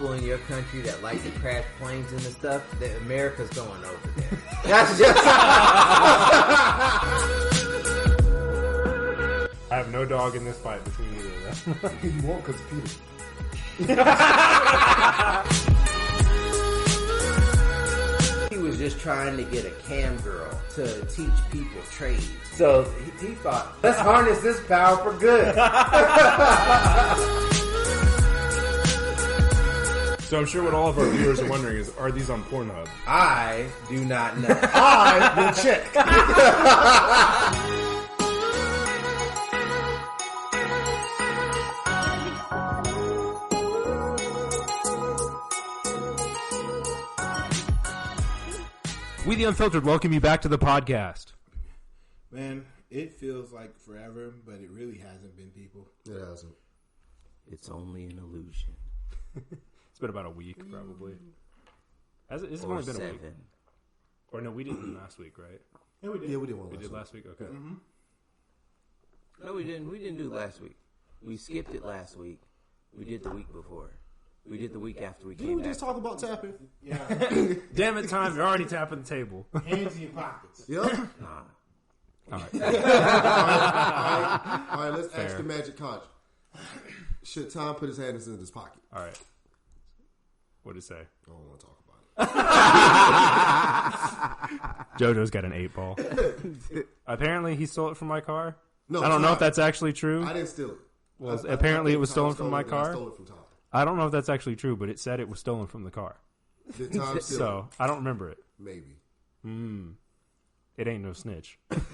people in your country that like to crash planes and stuff, that America's going over there. That's just... I have no dog in this fight between either of them. You won't because Peter. He was just trying to get a cam girl to teach people trades. So he thought, let's harness this power for good. So I'm sure what all of our viewers are wondering is, are these on Pornhub? I do not know. I will check. We the Unfiltered welcome you back to the podcast. Man, it feels like forever, but it really hasn't been, people. It hasn't. It's only an illusion. It's been about a week, probably. It's only been a week. Or no, we didn't last week, right? Yeah, we did. Yeah, we did one We did last week? Okay. Mm-hmm. No, we didn't. We didn't do last week. We skipped it last week. We did the week before. We did the week after we came Didn't we back. just talk about tapping? Yeah. Damn it, Tyme, you're already tapping the table. Hands in your pockets. Yep. Nah. All right. All right, let's ask the magic conch. Should Tom put his hands in his pocket? All right. What did it say? I don't want to talk about it. Jojo's got an 8-ball. Apparently, he stole it from my car. No, I don't know Tom, if that's actually true. I didn't steal it. Well, apparently, it was stolen from my car. I stole it from Tom. I don't know if that's actually true, but it said it was stolen from the car. Did Tom steal So, I don't remember it. it? Maybe. It ain't no snitch. Looks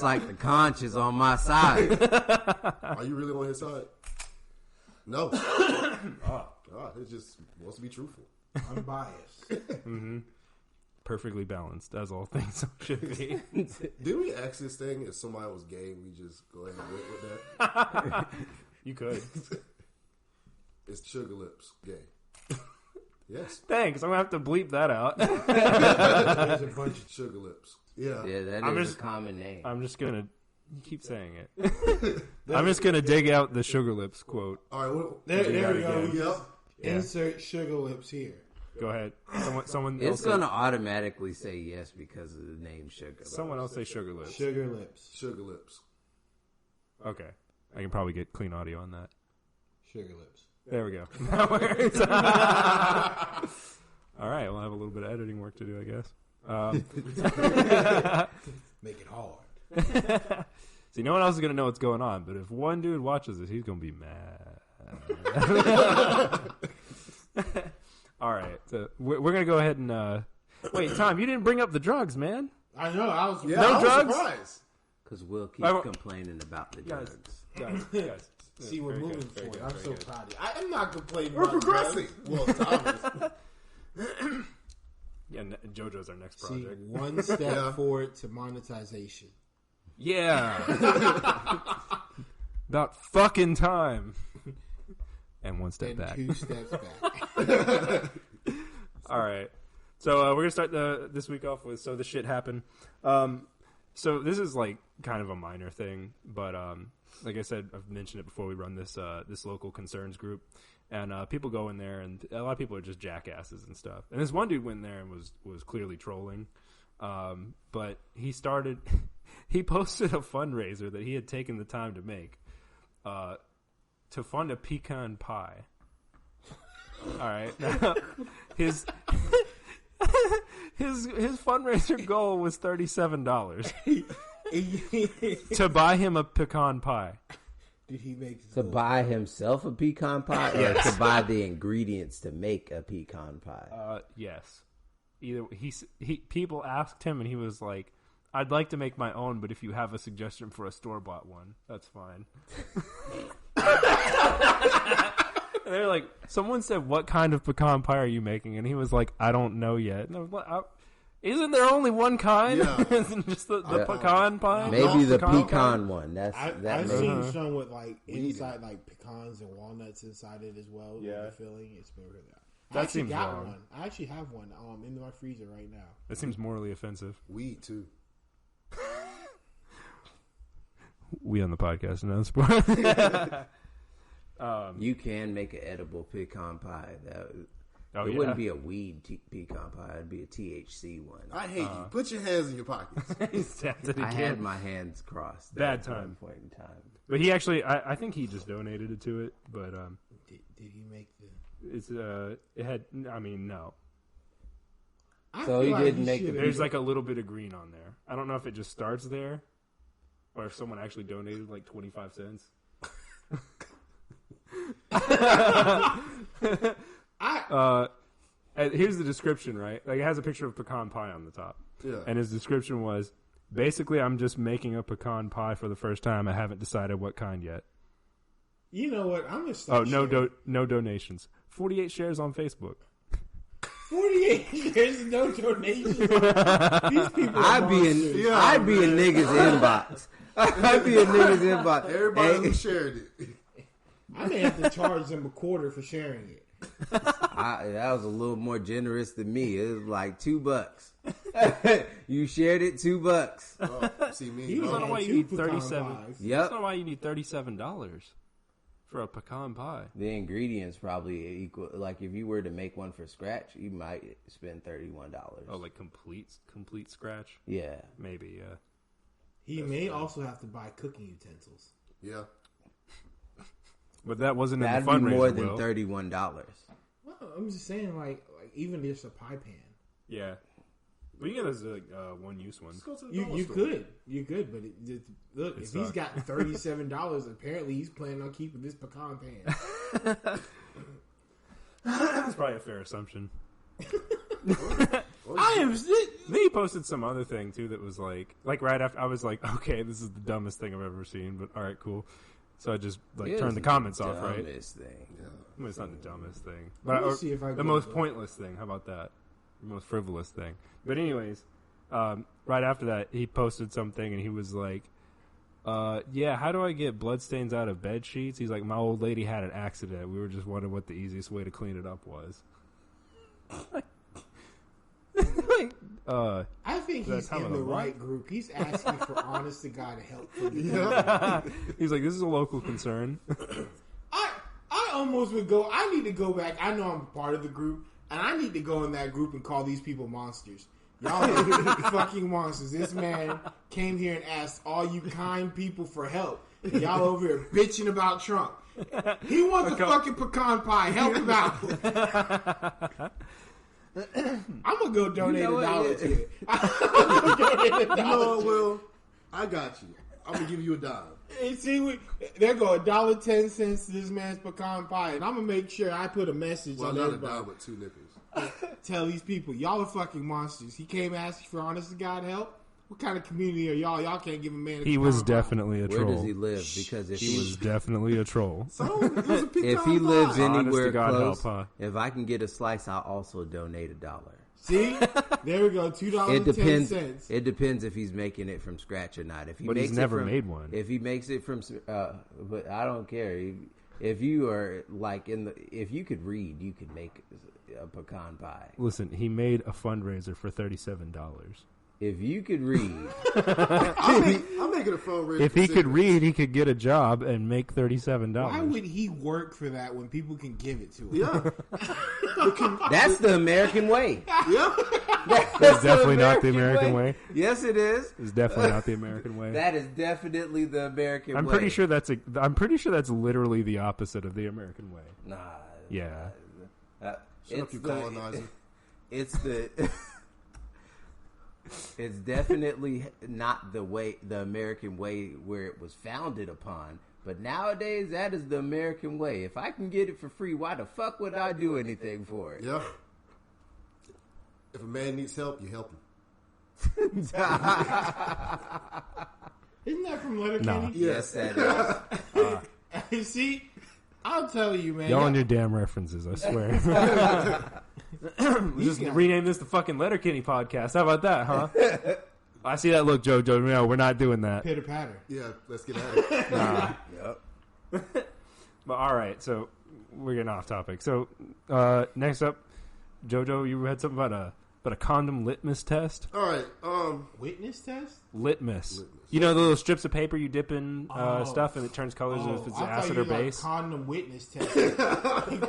like the conch is on my side. Are you really on his side? No. It just wants to be truthful. Unbiased. Perfectly balanced, as all things should be. Did we ask this thing if somebody was gay? We just go ahead and went with that. You could. It's Sugar Lips gay. Yes. Thanks. I'm going to have to bleep that out. There's a bunch of Sugar Lips. Yeah. Yeah, that is a common name. I'm just going to keep saying it. I'm just going to dig out the Sugar Lips quote. All right. Well, There we go. Yep. Just insert Sugar Lips here. Go ahead. Someone It's else going to automatically say yes because of the name Sugar. Someone else say Sugar Lips. Sugar Lips. Sugar Lips. Okay. I can probably get clean audio on that. Sugar Lips. There we go. That works. All right. We'll have a little bit of editing work to do, I guess. Make it hard. See, no one else is going to know what's going on, but if one dude watches this, he's going to be mad. All right. So we're going to go ahead and... Wait, Tom, you didn't bring up the drugs, man. I know. I was. Yeah, No I was drugs? surprised. Because Will keeps complaining about the Guys. drugs. Guys. See, we're moving forward. I'm so proud of you. I am not complaining. We're about progressing. drugs. Well, Thomas. Yeah, Jojo's our next See, project. one step forward to monetization. Yeah. About fucking time. And one step And back. 2 steps back. All right. So we're going to start this week off with So This Shit Happened. So this is like kind of a minor thing, but like I said, I've mentioned it before, we run this local concerns group. And people go in there, and a lot of people are just jackasses and stuff. And this one dude went in there and was clearly trolling. But he posted a fundraiser that he had taken the time to make to fund a pecan pie. All right. Now, his fundraiser goal was $37 to buy him a pecan pie. Did he make To buy himself a pecan pie or to buy the ingredients to make a pecan pie? Yes. Either people asked him and he was like, I'd like to make my own, but if you have a suggestion for a store-bought one, that's fine. And they're like, someone said, what kind of pecan pie are you making? And he was like, I don't know yet. And I was like, isn't there only one kind? Yeah. Isn't just the pecan pie? Maybe the pecan pie? one. I've seen some with like inside like pecans and walnuts inside it as well. Yeah. The filling. It's been really good. That seems got wrong. one. I actually have one in my freezer right now. That seems morally offensive. Weed, too. We on the podcast know sport. You can make an edible pecan pie. It yeah? wouldn't be a weed pecan pie. It'd be a THC one. I hate you. Put your hands in your pockets. I had my hands crossed. Bad at time. one point in time. But he actually, I think he just donated it to it. But Did he make the? it's it had. I mean, no. So he didn't make the. There's like a little bit of green on there. I don't know if it just starts there, or if someone actually donated like 25 cents. Here's the description, right? Like it has a picture of pecan pie on the top. Yeah. And his description was, basically, I'm just making a pecan pie for the first time. I haven't decided what kind yet. You know what? I'm just. Oh, no donations. 48 shares on Facebook. 48 shares, no donations. These people. I'd be in niggas inbox. I'd be in niggas inbox. Everybody who shared it. I may have to charge them $0.25 for sharing it. That was a little more generous than me. It was like $2. You shared it, $2. Oh, see me. I don't know why you need 37. Yep. I don't know why you need $37 for a pecan pie. The ingredients probably equal. Like if you were to make one for scratch, you might spend $31. Oh, like complete scratch? Yeah, maybe. Yeah. He may also have to buy cooking utensils. Yeah. But that wasn't in that'd the fundraiser. Be more than $31. Well, I'm just saying, like even just a pie pan. Yeah. But you get those one-use ones. You could, but look, if he's got $37, apparently he's planning on keeping this pecan pan. That's probably a fair assumption. Then he posted some other thing too that was like right after I was like, okay, this is the dumbest thing I've ever seen, but all right, cool. So I just turned the comments off, right? Dumbest thing. Yeah. Well, it's not the dumbest thing, the most pointless thing. How about that? The most frivolous thing. But anyways, right after that, he posted something and he was like, "Yeah, how do I get bloodstains out of bed sheets?" He's like, "My old lady had an accident. We were just wondering what the easiest way to clean it up was." I think he's in the right group. He's asking for honest to God help from the He's like, this is a local concern. I almost would go. I need to go back. I know I'm part of the group, and I need to go in that group and call these people monsters. Y'all are fucking monsters. This man came here and asked all you kind people for help. And y'all over here bitching about Trump. He wants a fucking pecan pie. Help him out. I'm gonna go donate $1 to it. You know what, Will? I got you. I'm gonna give you a dime. And see, there go $1.10 to this man's pecan pie, and I'm gonna make sure I put a message on not everybody. a dime with 2 nickels. Tell these people, y'all are fucking monsters. He came asking for honest to God help. What kind of community are y'all? Y'all can't give a man. He was definitely a troll. Where does he live? Because if he was definitely a troll. So it was a pecan if he lives pie. anywhere help, close, if I can get a slice, I'll also donate $1. See, there we go. $2.10. It depends if he's making it from scratch or not. If he but makes he's never it from, made one. If he makes it from, but I don't care. If you are like if you could read, you could make a pecan pie. Listen, he made a fundraiser for $37. If you could read, I'm making a fundraiser. If he could read, he could get a job and make $37. Why would he work for that when people can give it to him? Yeah, that's the American way. Yeah, That's definitely not the American way. Yes, it is. It's definitely not the American way. That is definitely the American way. I'm pretty sure that's literally the opposite of the American way. Nah. Yeah. Shut up, you colonizer. It's definitely not the American way where it was founded upon. But nowadays, that is the American way. If I can get it for free, why the fuck would I do anything for it? Yeah. If a man needs help, you help him. Isn't that from Letterkenny? No. Yes, that is. See, I'll tell you, man. Y'all and your damn references, I swear. We're just going to rename this the fucking Letterkenny podcast. How about that, huh? I see that look, Jojo. No, we're not doing that. Pitter patter. Yeah, let's get at it. Nah. Yep. But all right, so we're getting off topic. So next up, Jojo, you had something about but a condom litmus test. All right. Witness test? Litmus. You know the little strips of paper you dip in stuff and it turns colors if it's acid or base? Like condom witness test.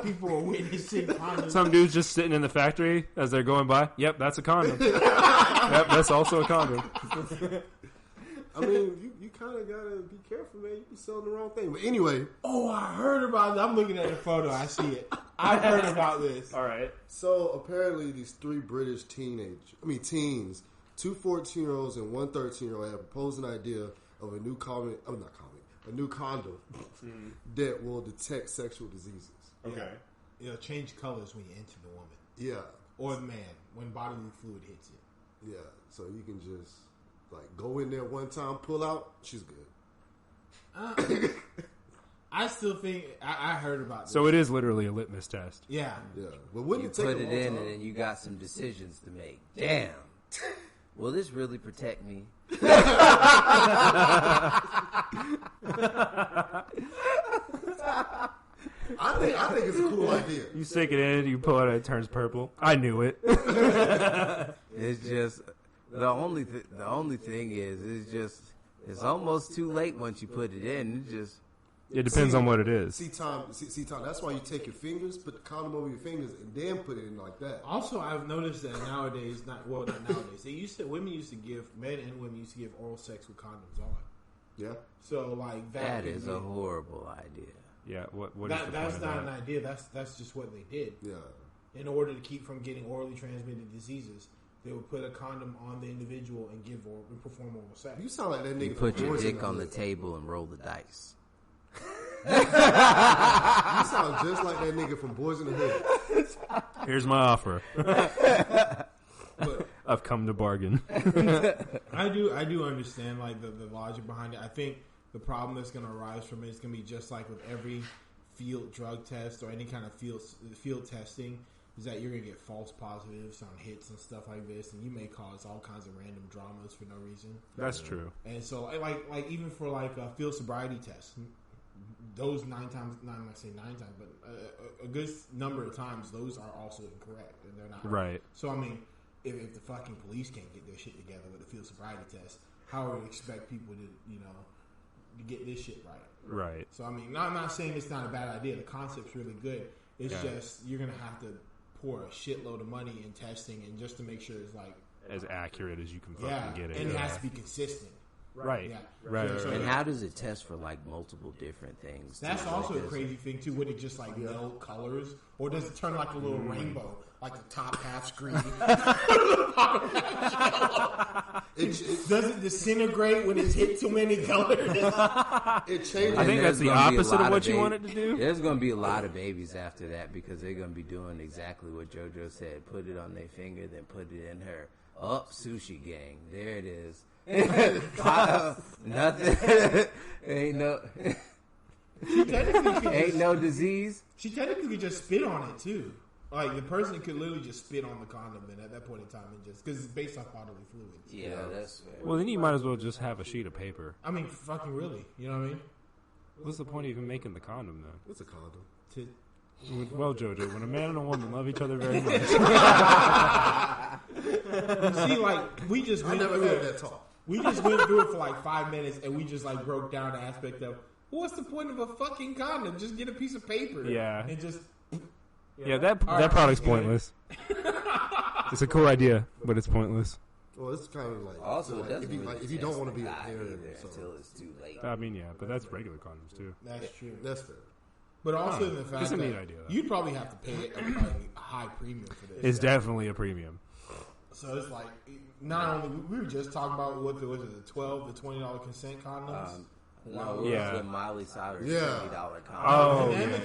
People are witnessing condoms. Some dude's just sitting in the factory as they're going by. Yep, that's a condom. Yep, that's also a condom. I mean, you kind of got to be careful, man. You be selling the wrong thing. But anyway. Oh, I heard about it. I'm looking at the photo. I see it. I've heard about this. All right. So, apparently, these 3 British teens, 2 14-year-olds and 1 13-year-old have proposed an idea of a new condom that will detect sexual diseases. Okay. It'll change colors when you enter the woman. Yeah. Or the man, when bodily fluid hits it. Yeah. So, you can just, go in there one time, pull out, she's good. I still think, I heard about this. So it is literally a litmus test. Yeah. Yeah. But wouldn't You it take put a it long in, time? and then you got some decisions to make. Damn. Will this really protect me? I think it's a cool idea. You stick it in, you pull it, it turns purple. I knew it. It's just the only thing is it's almost too late once you put it in. It depends on what it is. See, Tom, that's why you take your fingers, put the condom over your fingers, and then put it in like that. Also, I've noticed that nowadays, not nowadays, men used to give oral sex with condoms on. Yeah. So, that is a horrible idea. Yeah, what is the that's point not of an that? idea. That's just what they did. Yeah. In order to keep from getting orally transmitted diseases, they would put a condom on the individual and perform oral sex. You sound like that nigga. You put from your Boys in dick the on the Hood. table and roll the dice. You sound just like that nigga from Boys in the Hood. Here's my offer. But I've come to bargain. I do understand the logic behind it. I think the problem that's going to arise from it is going to be just like with every field drug test or any kind of field testing, is that you're going to get false positives on hits and stuff like this, and you may cause all kinds of random dramas for no reason. That's true. And so, like even for field sobriety tests, those 9 times, not going to say 9 times, but a good number of times, those are also incorrect, and they're not Right. So I mean, if the fucking police can't get their shit together with a field sobriety test, how would we expect people to to get this shit right? Right. So I mean, I'm not saying it's not a bad idea. The concept's really good. It's just you're gonna have to pour a shitload of money in testing, and just to make sure it's As accurate as you can fucking get it. and it yeah. has to be consistent. Right. Yeah. Right. So- And how does it test for multiple different things? That's too? also a Does- crazy thing too. Would it just meld colors, or does it turn like a little rainbow, like the top half screen? Does it disintegrate when it's hit too many colors? It changes. I think that's there's the gonna be a opposite of lot what you baby- want it to do. There's going to be a lot of babies after that because they're going to be doing exactly what JoJo said. Put it on their finger, then put it in her. Sushi gang. There it is. Nothing. Ain't no disease. She technically could just spit on it too. Like the person could literally just spit on the condom then at that point in time, and just because it's based off bodily fluids. Yeah, that's fair. Well, then you might as well just have a sheet of paper. I mean, fucking really, you know what I mean? What's the point of even making the condom, then? What's a condom? Well, Jojo, when a man and a woman love each other very much. See, we just I went never through had it. that talk. We just went through it for 5 minutes, and we just broke down the aspect of what's the point of a fucking condom? Just get a piece of paper, Yeah. and just Yeah, that right, product's good. pointless. It's a cool idea, but it's pointless. Well, it's kind of Also, it doesn't if you don't want to be a die parent, either so until it's too late. I mean, yeah, but that's regular condoms, too. that's true. that's fair. But also in the fact It's a that neat idea, though. you'd probably have to pay a high premium for this. It's definitely a premium. So it's not only we were just talking about what was it, the $20 consent condoms. No, it Yeah. was the Miley Cyrus Yeah. $20 condom. Oh, And yeah.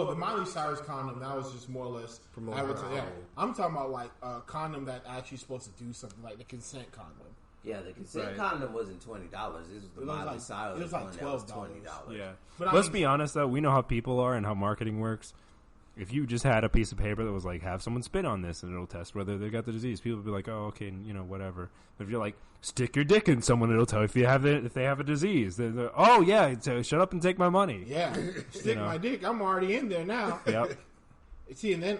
the Miley Cyrus condom, that was just more or less Promote I would her say, yeah. album. I'm talking about a condom that actually supposed to do something, like the consent condom. Yeah, the consent Right. condom wasn't $20. This was the It was Miley Cyrus it was one that was $12. $20. Yeah. But I Let's mean- be honest, though. We know how people are and how marketing works. If you just had a piece of paper that was have someone spit on this and it'll test whether they got the disease, people would be like, oh, okay, whatever. But if you're stick your dick in someone, it'll tell you if they have a disease. They're, oh, yeah, so shut up and take my money. Yeah, stick my dick. I'm already in there now. Yep. See, and then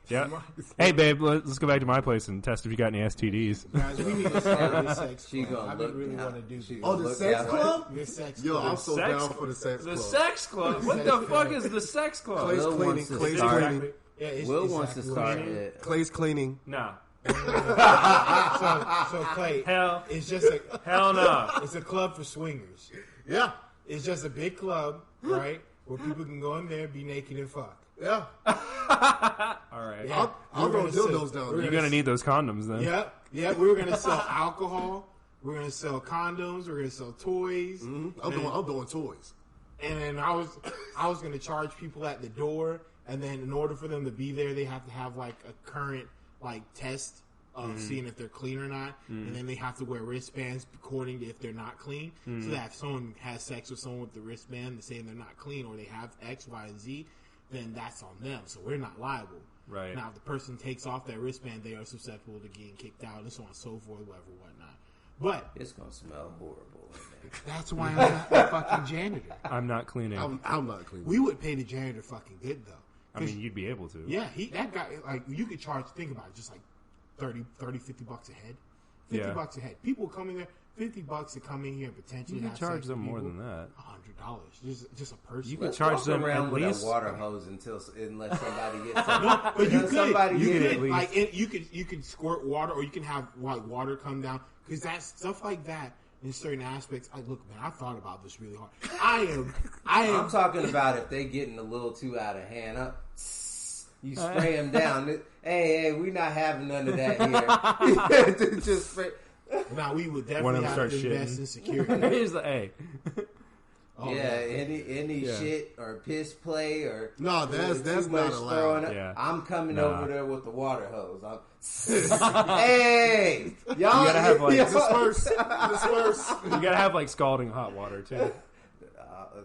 Yeah. Hey, babe, let's go back to my place and test if you got any STDs. guys, we need to start this sex She club. gonna I've been look really down. want to do She this. gonna Oh, the look sex down. club? This sex Yo, club. I'm so down for the sex club. The sex club? What the fuck is the sex club? Clay's Will cleaning. wants to Clay's start- cleaning. Yeah, it's, Will it's wants to exactly start what it is. it. Clay's cleaning. Nah. So Clay, Hell. it's just a Hell no. it's a club for swingers. Yeah. It's just a big club, right, where people can go in there, be naked, and fuck. Yeah. All right. Yeah. I'll We're go gonna sell- dildos down we're there. You're going to need those condoms then. Yep. We're gonna sell alcohol. We're gonna sell condoms. We're gonna sell toys. I'm doing toys. And then I was gonna charge people at the door, and then in order for them to be there, they have to have like a current like test of seeing if they're clean or not, and then they have to wear wristbands according to if they're not clean. So that if someone has sex with someone with the wristband, saying they're not clean or they have X, Y, and Z, then that's on them. So we're not liable. Right. Now, if the person takes off that wristband, they are susceptible to getting kicked out, and so on and so forth, whatnot. But It's gonna smell horrible in there. that's why I'm not a fucking janitor. I'm not cleaning. I'm not cleaning. We would pay the janitor fucking good, though. I mean, you'd be able to. Yeah, that guy, like, you could charge, think about it, just like 30, 50 bucks a head. 50 Yeah. bucks a head. People come in there, $50 to come in here and potentially You can have charge sex them with more people. than that. $100. Just a person. You can Let's charge walk them around at with least- a water hose unless somebody gets some. But you Until somebody could, get at it. least. like, you could squirt water, or you can have like water come down, because that stuff like that in certain aspects. Look, man, I thought about this really hard. I I'm am. talking about if they getting a little too out of hand. You spray them down. Hey, we not having none of that here. Just spray. Now we would One definitely of them have starts to invest shitting. in security. Here's the A. Oh, Yeah, man. any Yeah. shit or piss play or No, that's too not much allowed. throwing up. Yeah. I'm coming Nah. over there with the water hose. Hey, y'all! You gotta have, like, Disperse. You gotta have like scalding hot water too.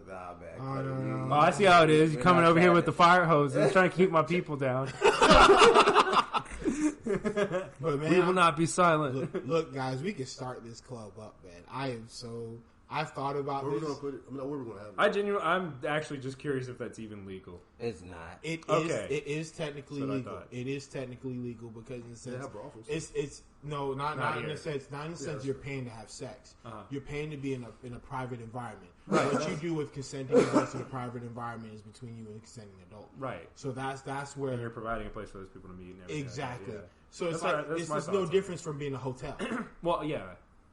Nah, man. Oh, I see how it is. You're We're coming not over here trying with to- the fire hose and trying to keep my people down. But man, We will not be silent. look, guys, we can start this club up, man. I've thought about Where we this. gonna put it? I mean, where we gonna have it? I'm actually just curious if that's even legal. It's not. It is. Okay. It is technically That's what I legal. thought. It is technically legal because in the sense have brothels. it's no, not in here. a sense. Not in the sense you're paying to have sex. Uh-huh. You're paying to be in a private environment. What you do with consenting adults in a private environment is between you and a consenting adult. Right. So that's where And you're providing a place for those people to meet and everything. exactly. Yeah. So it's That's all like right. That's it's my no thoughts on it. difference from being a hotel. Well, yeah.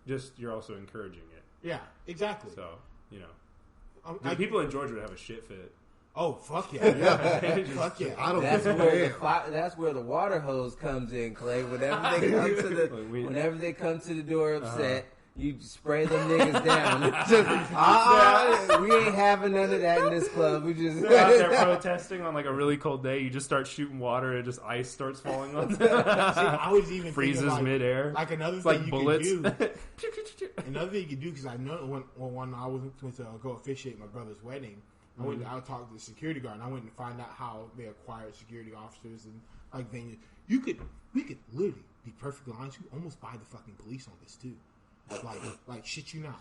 Just you're also encouraging it. Yeah, exactly. So, you know. I- People in Georgia would have a shit fit. oh fuck yeah, Just- fuck yeah. I don't That's give a where damn. that's where the water hose comes in, Clay. Whenever they come to the door upset, you spray them niggas down. It's just, we ain't having none of that in this club. We just You're out there protesting on like a really cold day. You just start shooting water and just ice starts falling on them. See, I was even Freezes thinking, like, midair. Like another It's thing like you bullets. could do. Another thing you could do, because I know when I was went to go officiate my brother's wedding, I talked to the security guard, and I went and find out how they acquired security officers and like venues. We could literally be perfectly honest. You almost buy the fucking police on this too. Like shit you not.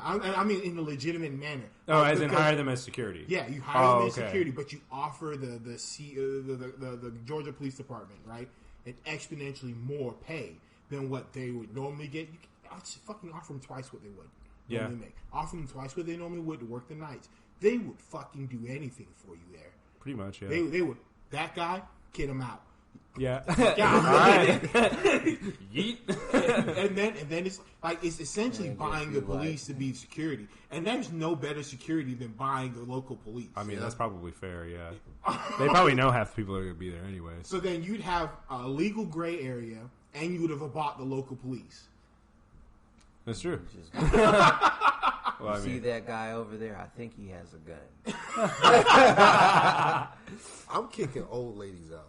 I mean, in a legitimate manner. Oh, as in Because- hire them as security. Yeah, you hire them in okay. security, but you offer the Georgia Police Department, right, an exponentially more pay than what they would normally get. I'll just fucking offer them twice what they would normally make. Offer them twice what they normally would to work the nights. They would fucking do anything for you there. Pretty much, yeah. They would. That guy, kid him out. Yeah. Yeah. All right. Yeet. and then it's like it's essentially And buying just the be like- police to be security, and there's no better security than buying the local police. I mean, that's probably fair, yeah. They probably know half the people are going to be there anyway. So then you'd have a legal gray area, and you would have bought the local police. That's true. just Well, I see mean, that guy over there. I think he has a gun. I'm kicking old ladies out.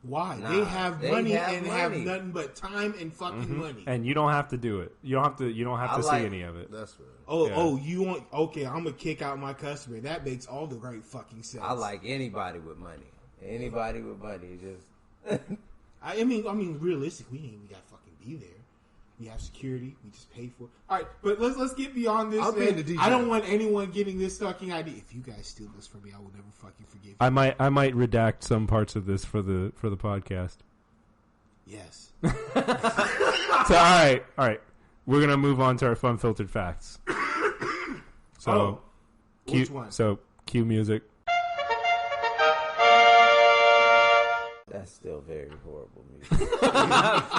Why? Nah, they have they money have and money. have nothing but time and fucking money. and you don't have to do it. You don't have I to like- see any of it. That's right. Oh, you want? Okay, I'm gonna kick out my customer. That makes all the right fucking sense. I like anybody with money. Anybody with money. Just I mean, realistic. We ain't even got to fucking be there. We have security. We just pay for it. All right, but let's get beyond this. I'll be the DJ. I don't want anyone getting this fucking idea. If you guys steal this from me, I will never fucking forgive you. I might redact some parts of this for the podcast. Yes. So all right. We're gonna move on to our fun filtered facts. So, which one? So cue music. That's still very horrible music.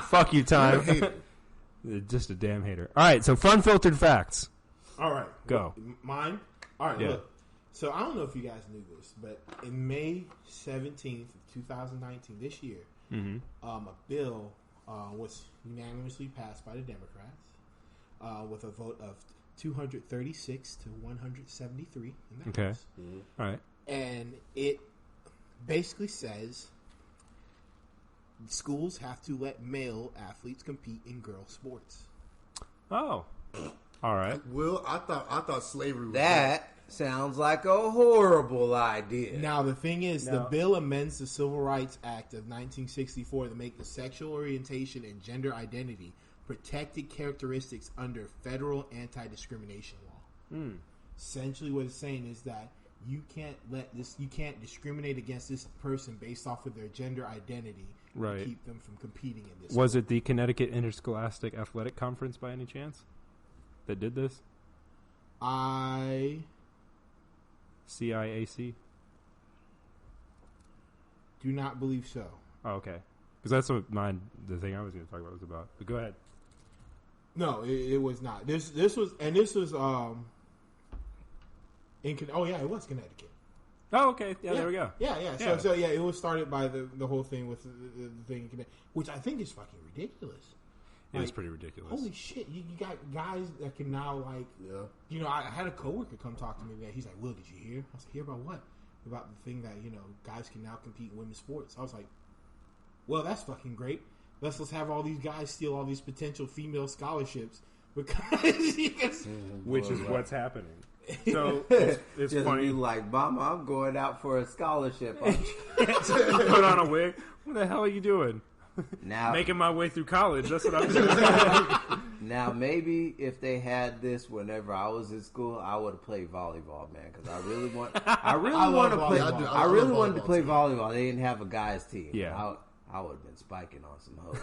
Fuck you, Tyme. Just a damn hater. All right, so fun filtered facts. All right, Go. Mine. All right, Yeah. look. So I don't know if you guys knew this, but in May 17th, 2019, this year, a bill was unanimously passed by the Democrats with a vote of 236 to 173 in the House. All right. And it basically says schools have to let male athletes compete in girl sports. Oh. All right. Will, I thought slavery was That sounds like a horrible idea. Now, the thing is, the bill amends the Civil Rights Act of 1964 to make the sexual orientation and gender identity protected characteristics under federal anti-discrimination law. Essentially, what it's saying is that you can't discriminate against this person based off of their gender identity to keep them from competing in this. Was it the Connecticut Interscholastic Athletic Conference by any chance that did this? CIAC? Do not believe so. Oh, okay. Because that's what the thing I was going to talk about was about. But go ahead. No, it was not. This was it was Connecticut. Oh, okay. Yeah, there we go. Yeah. So it was started by the whole thing with the thing in Connecticut, which I think is fucking ridiculous. It is pretty ridiculous. Holy shit! You got guys that can now I had a coworker come talk to me today. He's like, "Will, did you hear?" I was like, "Hear about what?" About the thing that guys can now compete in women's sports. I was like, "Well, that's fucking great. Let's have all these guys steal all these potential female scholarships because which is what's happening." So it's Just funny. be like, Mama, I'm going out for a scholarship. Put on a wig. What the hell are you doing? Now, Making my way through college. That's what I'm doing. now maybe if they had this whenever I was in school, I would have played volleyball, man. Because I really wanted to play. I really wanted to play volleyball. They didn't have a guys team. Yeah, I would have been spiking on some hoes.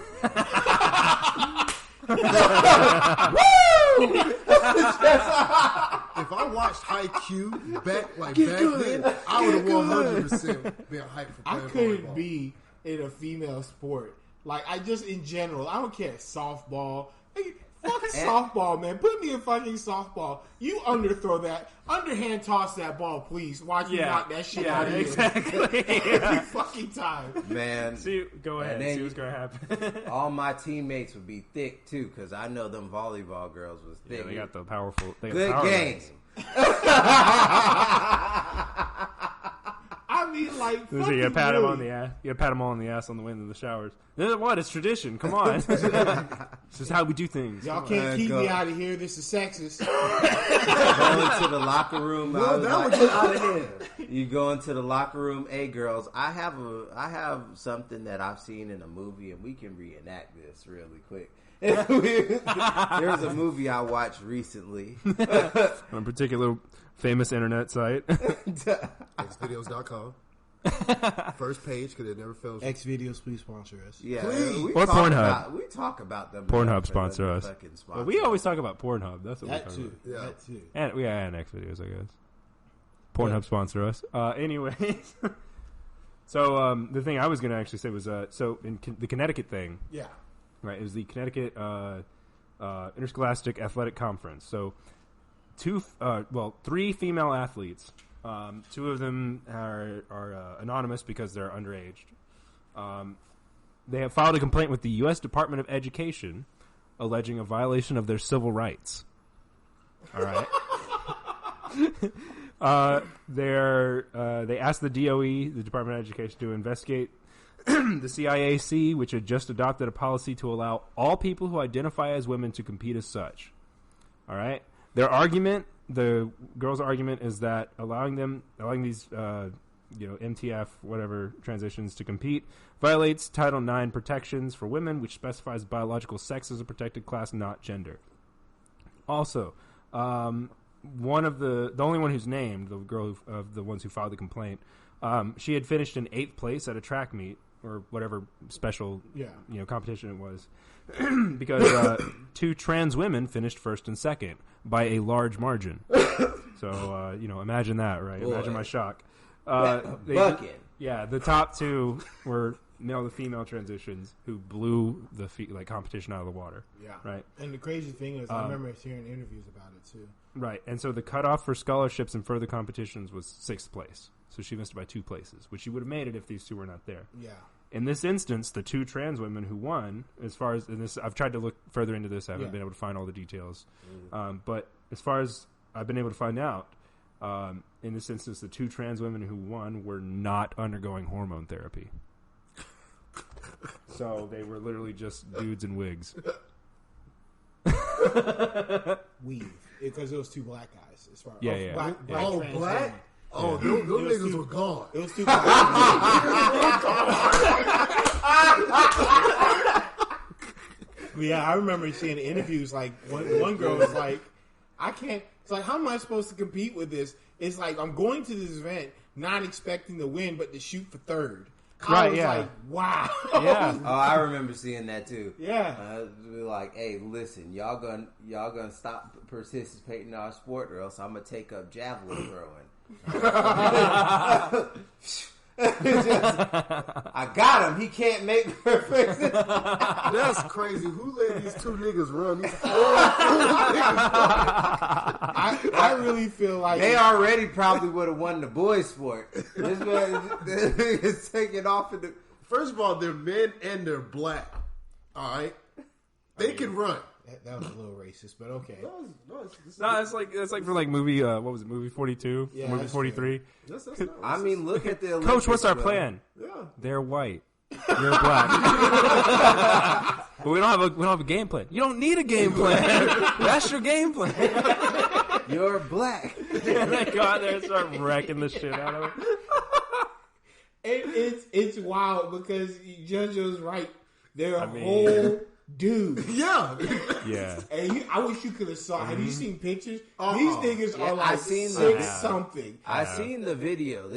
If I watched IQ back then, I would have 100% been hyped for I playing couldn't volleyball. be in a female sport. Like, I just, in general, I don't care. Softball. Fuck softball, man. Put me in fucking softball. You underthrow that. Underhand toss that ball, please. Watch me knock that shit out of you. Exactly. Every fucking time. Man. Go ahead. See what's going to happen. All my teammates would be thick, too, because I know them volleyball girls was thick. Yeah, they got the powerful. Good game. I mean, like, So you pat him on the ass. You pat them all on the ass on the way into the showers. What? It's tradition. Come on. This is how we do things. Y'all can't keep me out of here. This is sexist. Go into the locker room. Well, that would get out of here. You go into the locker room. Hey, girls, I have something that I've seen in a movie, and we can reenact this really quick. There's a movie I watched recently On a particular famous internet site. Xvideos.com. First page, because it never fails. X videos, please sponsor us. Yeah, Please. Or Pornhub. We talk about them. Pornhub sponsor us. Well, we always talk about Pornhub. That's what That we talk too. Yeah. That too. about. And X videos, I guess. Pornhub sponsor us. Anyways. So the thing I was going to actually say was, so in the Connecticut thing. Yeah. Right, it was the Connecticut Interscholastic Athletic Conference. So, three female athletes. Two of them are anonymous because they're underage. They have filed a complaint with the U.S. Department of Education, alleging a violation of their civil rights. All right. They asked the DOE, the Department of Education, to investigate the CIAC, which had just adopted a policy to allow all people who identify as women to compete as such. All right. Their argument, the girls' argument, is that allowing these MTF, whatever transitions to compete, violates Title IX protections for women, which specifies biological sex as a protected class, not gender. Also, one of the only one who's named, the girl of the ones who filed the complaint, she had finished in 8th place at a track meet or whatever special competition it was, because 2 trans women finished 1st and 2nd by a large margin. So imagine that, right? Boy. Imagine my shock. The top 2 were male to female transitions who blew the competition out of the water. Yeah. Right. And the crazy thing is, I remember hearing interviews about it too. Right. And so the cutoff for scholarships and further competitions was 6th place. So she missed it by 2 places, which she would have made it if these 2 were not there. Yeah. In this instance, the 2 trans women who won, as far as this, I've tried to look further into this. I haven't been able to find all the details. But as far as I've been able to find out, in this instance, the 2 trans women who won were not undergoing hormone therapy. So they were literally just dudes in wigs. Weave. Because it was 2 black guys. As far Black? Black? Oh, those niggas were gone. It was 2 black guys. Yeah, I remember seeing interviews, like, one girl was like, I can't, it's like, how am I supposed to compete with this? It's like, I'm going to this event not expecting to win, but to shoot for 3rd. I was like, wow. Yeah. Oh, I remember seeing that too. Yeah. Like, hey, listen, y'all gonna stop participating in our sport, or else I'm gonna take up javelin throwing. I got him. He can't make perfect. That's crazy. Who let these 2 niggas run? These old niggas. I really feel like they already probably would have won the boys' sport. This man is taking off in the. First of all, they're men and they're black. All right, they can run. That was a little racist, but okay. No, it's like for like movie. What was it? Movie 42, movie 43. I mean, look at the Olympics, Coach. What's our plan? Yeah, they're white. You're black. But we don't have a game plan. You don't need a game plan. That's your game plan. You're black. And they go out there and start wrecking the shit out of it. It's wild because Jojo's right. They're whole dude. Yeah. And I wish you could have saw. Have you seen pictures? These niggas are like 6 something. I seen the video.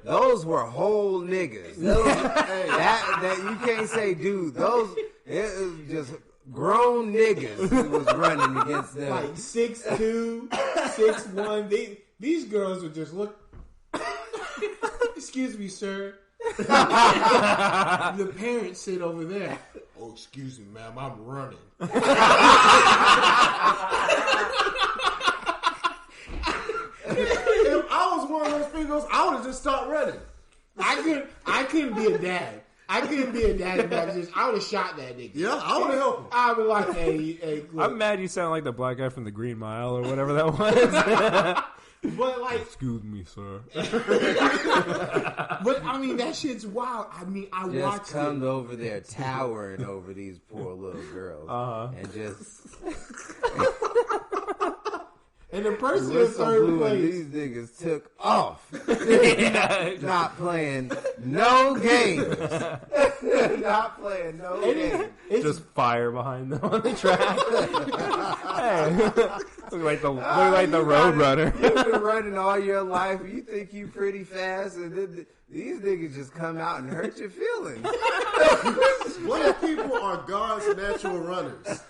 Those were whole niggas. Those, that you can't say dude. Those it was just grown niggas who was running against them. Like 6'2", 6'1". These girls would just look. Excuse me, sir. The parents sit over there. Oh, excuse me, ma'am. I'm running. If I was one of those females, I would have just stopped running. I couldn't be a dad. I couldn't be a dad in that position. I would have shot that nigga. Yeah, I would have helped him. I would like, hey, look. I'm mad you sound like the black guy from the Green Mile or whatever that was. But like, excuse me, sir. But I mean, that shit's wild. I mean, I just watched it. Come over there, towering over these poor little girls, and just. And the person in 3rd place. These niggas took off. Not playing no games. Not playing no games. Just fire behind them on the track. Look like the road runner. You've been running all your life. You think you pretty fast, and then these niggas just come out and hurt your feelings. Black people are God's natural runners.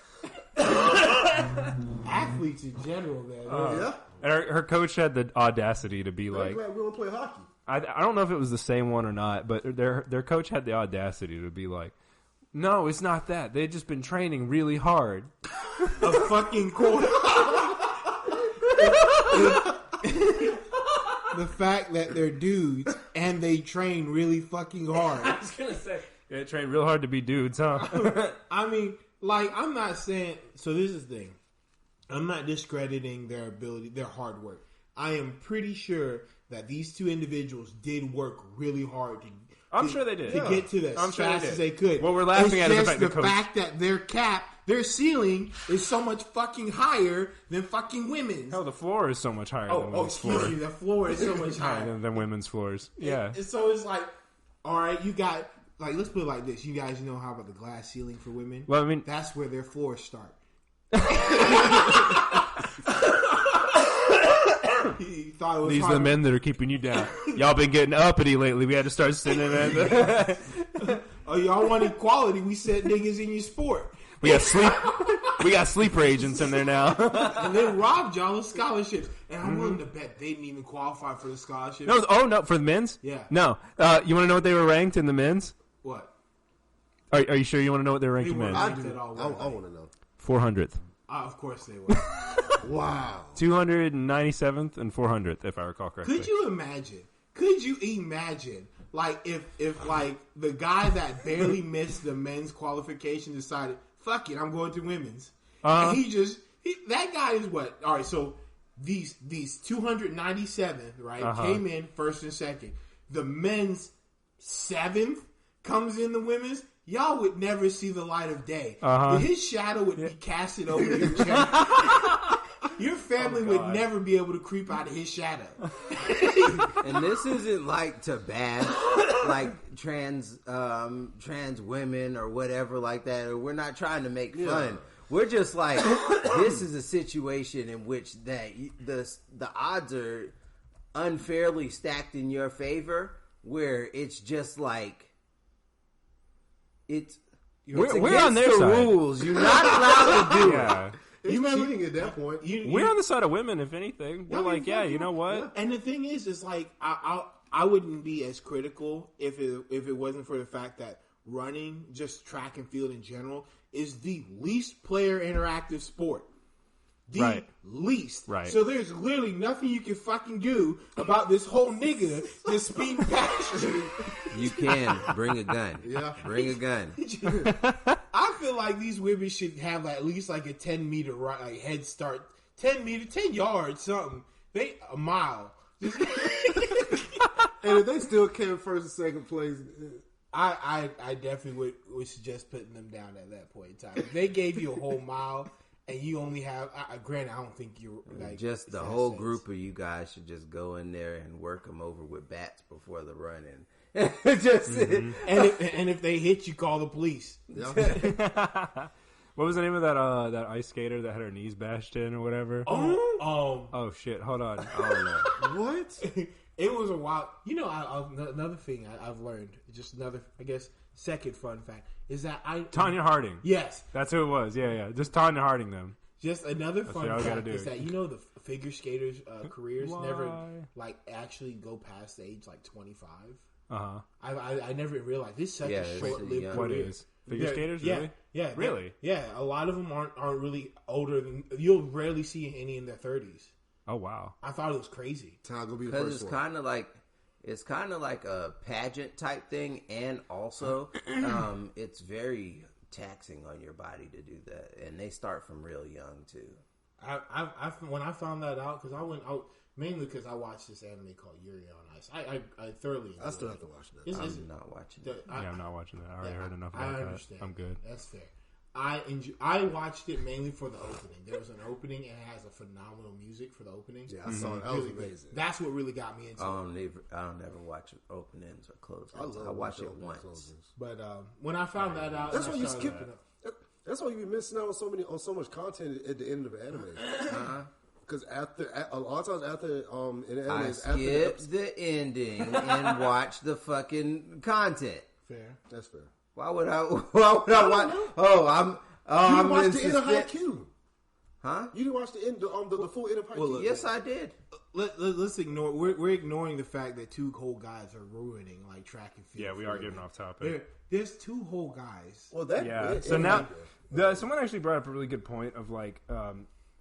Athletes in general, man. Yeah. And her coach had the audacity to be like, "We don't play hockey." I don't know if it was the same one or not, but their coach had the audacity to be like, "No, it's not that. They've just been training really hard." A fucking quarter. The fact that they're dudes and they train really fucking hard. I was gonna say they train real hard to be dudes, huh? I mean. Like, I'm not saying... So this is the thing. I'm not discrediting their ability, their hard work. I am pretty sure that these 2 individuals did work really hard I'm sure they did. To get to that as fast as they could. What we're laughing at is the fact that their ceiling is so much fucking higher than fucking women's. Hell, the floor is so much higher than women's floor. Excuse me, the floor is so much higher than women's floors. Yeah. And so it's like, all right, you got, like, let's put it like this. You guys know how about the glass ceiling for women? Well, I mean, that's where their floors start. These are the men that are keeping you down. Y'all been getting uppity lately. We had to start sending in. Oh, y'all want equality? We set niggas in your sport. We got sleeper agents in there now. And then robbed y'all of scholarships. And I'm willing to bet they didn't even qualify for the scholarship. No, for the men's? Yeah. No. You want to know what they were ranked in the men's? What? Are you sure you want to know what they were ranked in men's? I want to know. 400th. Of course they were. Wow. 297th and 400th, if I recall correctly. Could you imagine, like, if like, the guy that barely missed the men's qualification decided, fuck it, I'm going to women's. And that guy is what? All right, so these 297, right, came in first and second. The men's 7th comes in the women's. Y'all would never see the light of day. His shadow would be casted over your chest. Your family would never be able to creep out of his shadow. And this isn't like to bash like trans women or whatever like that. We're not trying to make fun. We're just like, this is a situation in which that the odds are unfairly stacked in your favor, where it's just like we're on their side. Rules. You're not allowed to do it. It's cheating at that point. We're on the side of women, if anything. We're like, you know what? And the thing is like, I wouldn't be as critical if it wasn't for the fact that running, just track and field in general, is the least player interactive sport. The least. Right. So there's literally nothing you can fucking do about this whole nigga just speeding past you. You can. Bring a gun. Yeah. Bring a gun. I feel like these women should have at least like a 10-meter head start. 10 yards, something. A mile. And if they still came first and second place, I definitely would suggest putting them down at that point in time. If they gave you a whole mile and you only have, granted, I don't think you're like just the whole group of you guys should just go in there and work them over with bats before the run and Mm-hmm. if they hit you, call the police. yeah. What was the name of that ice skater that had her knees bashed in or whatever? Oh shit! Hold on. What? It was a wild. You know, another thing I've learned, just another, I guess, second fun fact is that Tanya Harding. Yes, that's who it was. Yeah. Just Tanya Harding them. Just another fun fact is that the figure skaters' careers never like actually go past the age like 25. I never realized this is such a short-lived career. What is figure skaters? Really? Yeah. Really? Yeah. A lot of them aren't really older than. You'll rarely see any in their 30s. Oh wow! I thought it was crazy. Because it's kind of like a pageant type thing, and also it's very taxing on your body to do that, and they start from real young too. When I found that out, because I went out mainly because I watched this anime called Yuri on Ice. I thoroughly. I still have to watch that. I'm not watching that. I'm not watching that. I already heard enough about that. I understand. I'm good. That's fair. I watched it mainly for the opening. There was an opening and it has a phenomenal music for the opening. Yeah, I saw it. That was amazing. That's what really got me into it. I don't ever watch openings or closings. I watch it once. Closings. But when I found that out, that's why you skip it. That's why you be missing out on so much content at the end of the anime. Because a lot of times after in the anime, I skip the ending and watch the fucking content. Fair. That's fair. Why would I watch? You watched the end of Haikyuu. Huh? You didn't watch the end, the full end of Haikyuu? Well, yes, I did. Let's ignore. We're ignoring the fact that two whole guys are ruining like track and field. Yeah, we are getting off topic. There's two whole guys. Well, that yeah. So now, someone actually brought up a really good point of like,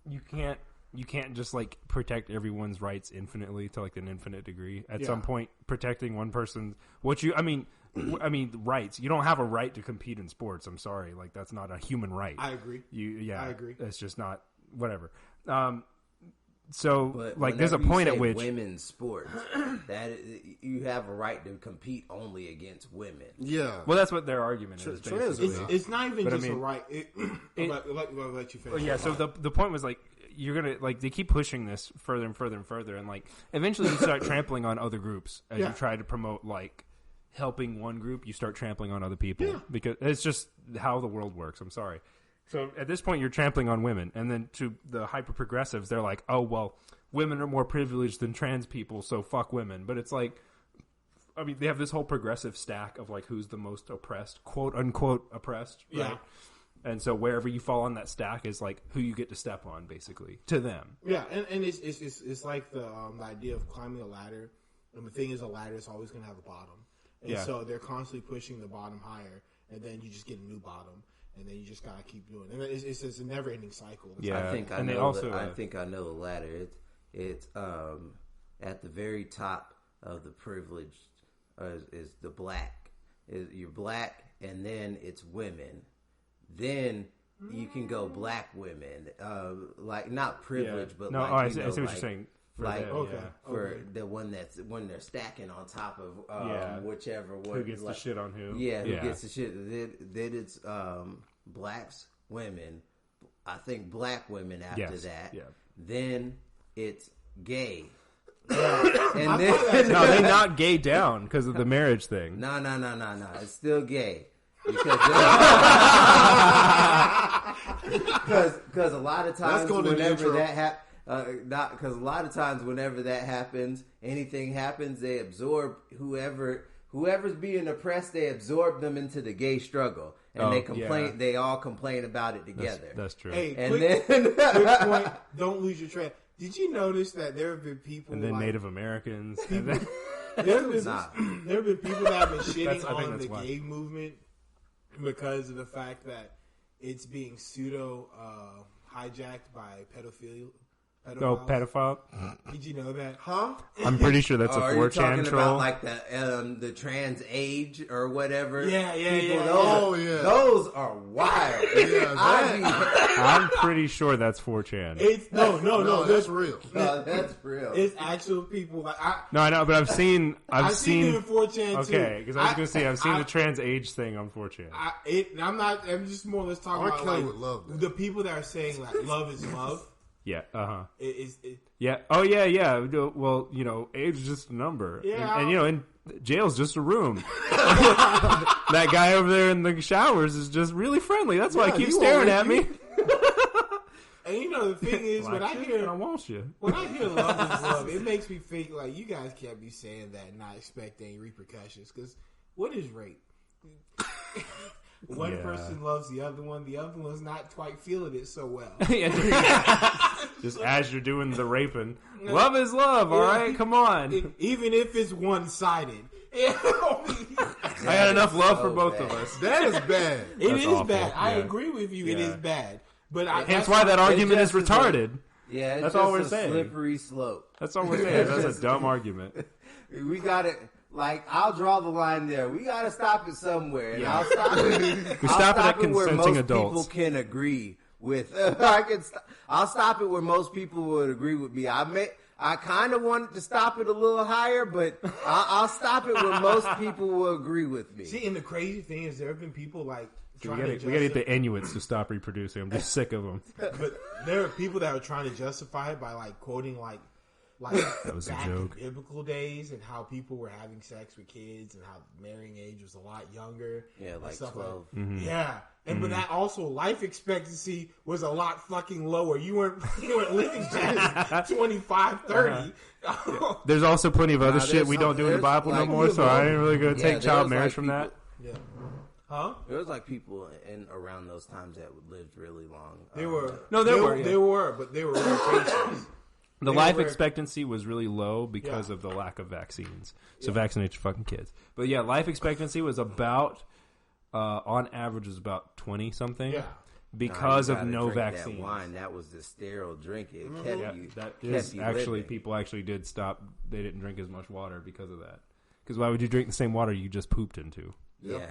you can't just like protect everyone's rights infinitely to like an infinite degree. At some point, protecting one person's rights. You don't have a right to compete in sports. I'm sorry, like that's not a human right. I agree. I agree. It's just not whatever. But like, there's a whenever you point at say which women's sports, that you have a right to compete only against women. Yeah. well, that's what their argument is. Trans Basically. It's not even But I just a mean, right. I'll let you finish. Yeah, so the point was, like, you're gonna, like, they keep pushing this further and further and further, and, like, eventually you start trampling on other groups as you try to promote, like, helping one group. You start trampling on other people because it's just how the world works. I'm sorry. So at this point, you're trampling on women, and then to the hyper progressives, they're like, "Oh well, women are more privileged than trans people, so fuck women." But it's like, I mean, they have this whole progressive stack of, like, who's the most oppressed, quote unquote oppressed, right? Yeah. And so wherever you fall on that stack is, like, who you get to step on, basically, to them. Yeah, and it's like the idea of climbing a ladder. And the thing is, a ladder is always going to have a bottom, and so they're constantly pushing the bottom higher, and then you just get a new bottom. And then you just gotta keep doing it. And it's a never-ending cycle. Yeah, I think I and know. they also, I think I know the ladder. It's at the very top of the privilege is the black. You're black, and then it's women. Then you can go black women, like not privilege, but no, like, I see what you're like, saying. Like them, for the one that's when they're stacking on top of whichever one who gets the shit on who. Yeah, who gets the shit. Then it's blacks, women. I think black women after that. Yeah. Then it's gay. And then no, they knock gay down because of the marriage thing. No. It's still gay. Because a lot of times whenever that happens. Because a lot of times whenever that happens, anything happens, they absorb whoever's being oppressed. They absorb them into the gay struggle, and they complain. Yeah. They all complain about it together. That's true. Hey, and quick point. Don't lose your train. Did you notice that there have been people and then like, Native Americans? There have been people that have been shitting on the gay movement because of the fact that it's being pseudo hijacked by pedophilia. No, pedophile. Did you know that? Huh? I'm pretty sure that's a 4chan troll. Are you talking about like the trans age or whatever? Yeah. Those are wild. I'm pretty sure that's 4chan. It's no, that's real. That's real. It's actual people. Like I know, but I've seen it in 4chan too. Okay, because I was going to say I've seen the trans age thing on 4chan. I'm just more or less talking about like would love that. The people that are saying like love is love. Yeah. Yeah. Oh, yeah. Well, age is just a number. Yeah. And jail's just a room. That guy over there in the showers is just really friendly. That's why he keeps staring at me. And the thing is, when I hear love is love, it makes me think like you guys can't be saying that and not expect any repercussions. Because what is rape? One person loves the other one's not quite feeling it so well. Just as you're doing the raping. Love is love, all right? Come on. Even if it's one-sided. I had enough love for both of us. That is bad. It is awful. Bad. I agree with you. Yeah. It is bad. But hence why that argument is retarded. Yeah, that's all we're saying. Slippery slope. That's all we're saying. That's a dumb argument. We got it. Like, I'll draw the line there. We got to stop it somewhere. And I'll stop it. We stop it at where consenting most adults. People can agree with. I'll stop it where most people would agree with me. I kind of wanted to stop it a little higher, but I'll stop it where most people will agree with me. See, and the crazy thing is there have been people like we gotta get the Inuits to stop reproducing. I'm just sick of them. But there are people that are trying to justify it by like quoting like that was back a joke. in biblical days and how people were having sex with kids and how marrying age was a lot younger. Yeah, like stuff 12. Mm-hmm. Yeah, and but that also life expectancy was a lot fucking lower. You weren't living past 25, 30. There's also plenty of other shit we don't do in the Bible no more, so I ain't really gonna take child marriage from that. Yeah. Huh? There was like people in around those times that lived really long. There were, but they were rare cases. The life expectancy was really low because of the lack of vaccines. So vaccinate your fucking kids. But yeah, life expectancy was about, on average, was about 20 something. Yeah. Because of no vaccines. That wine, that was the sterile drink. It kept you. That is actually, people actually did stop. They didn't drink as much water because of that. Because why would you drink the same water you just pooped into? Yeah.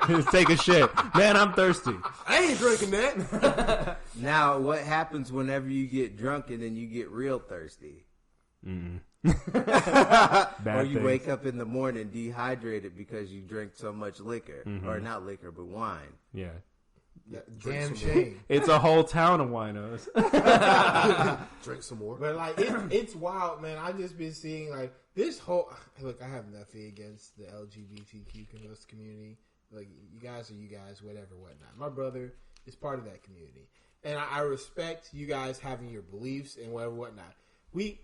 Just take a shit. Man, I'm thirsty. I I ain't drinking that. Now, what happens whenever you get drunk and then you get real thirsty? Or you wake up in the morning dehydrated because you drink so much liquor. Or not liquor, but wine. Yeah. Damn shame. It's a whole town of winos. Drink some more. But like it's wild, man. I just been seeing like this whole look. I have nothing against the LGBTQ community. Like you guys are you guys, whatever, whatnot. My brother is part of that community, and I respect you guys having your beliefs and whatever, whatnot. We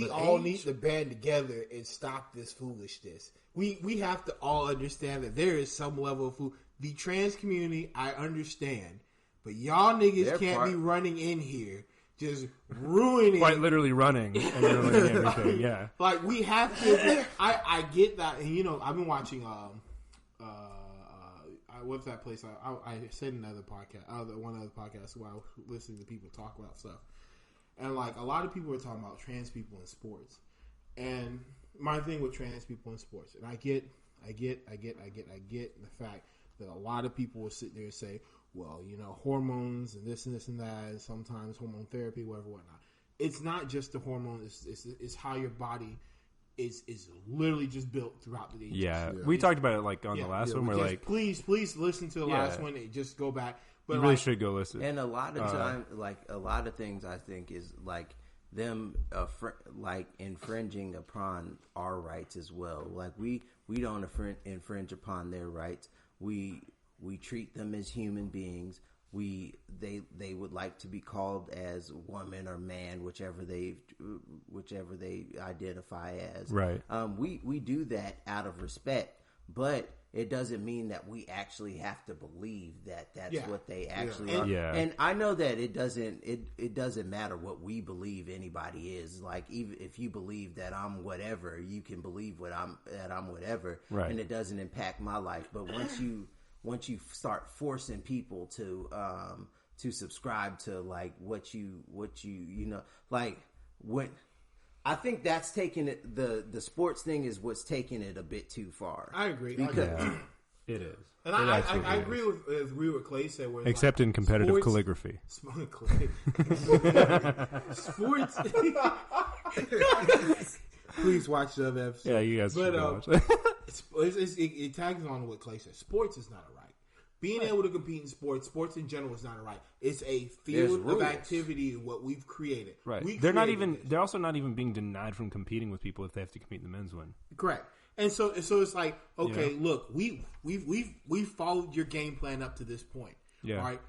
all need to band together and stop this foolishness. We have to all understand that there is some level of food. The trans community, I understand, but y'all niggas can't be running in here just ruining. Quite literally running and ruining everything. Yeah, like we have to. I get that, and you know, I've been watching. What's that place? I said another podcast, one other podcast where I was listening to people talk about stuff, and like a lot of people were talking about trans people in sports, and my thing with trans people in sports, and I get the fact that a lot of people will sit there and say, well, you know, hormones and this and this and that, and sometimes hormone therapy, whatever, whatnot. It's not just the hormone; it's how your body is literally just built throughout the ages. Yeah, we talked about it like on the last one. Where like, please listen to the last one. And just go back. But you really should go listen. And a lot of time, like a lot of things, I think is like them like infringing upon our rights as well. Like we don't infringe upon their rights. We treat them as human beings. They would like to be called as woman or man, whichever they identify as. Right. We do that out of respect, but it doesn't mean that we actually have to believe that that's what they actually are. Yeah. And I know that it doesn't matter what we believe anybody is. Like even if you believe that I'm whatever, you can believe that I'm whatever, right. And it doesn't impact my life. But once you start forcing people to subscribe to like what you know, like when I think that's taking it, the sports thing is what's taking it a bit too far. I agree. Because it is. And I agree with what Clay said. Where except in competitive calligraphy. Sports. Please watch the other episode. Yeah, you guys should watch. It tags on what Clay said. Sports is not a right. Being able to compete in sports in general is not a right. It's a field of activity, what we've created. Right. They're also not even being denied from competing with people if they have to compete in the men's one. Correct. And so it's like, okay, look, we've followed your game plan up to this point. Yeah. Right.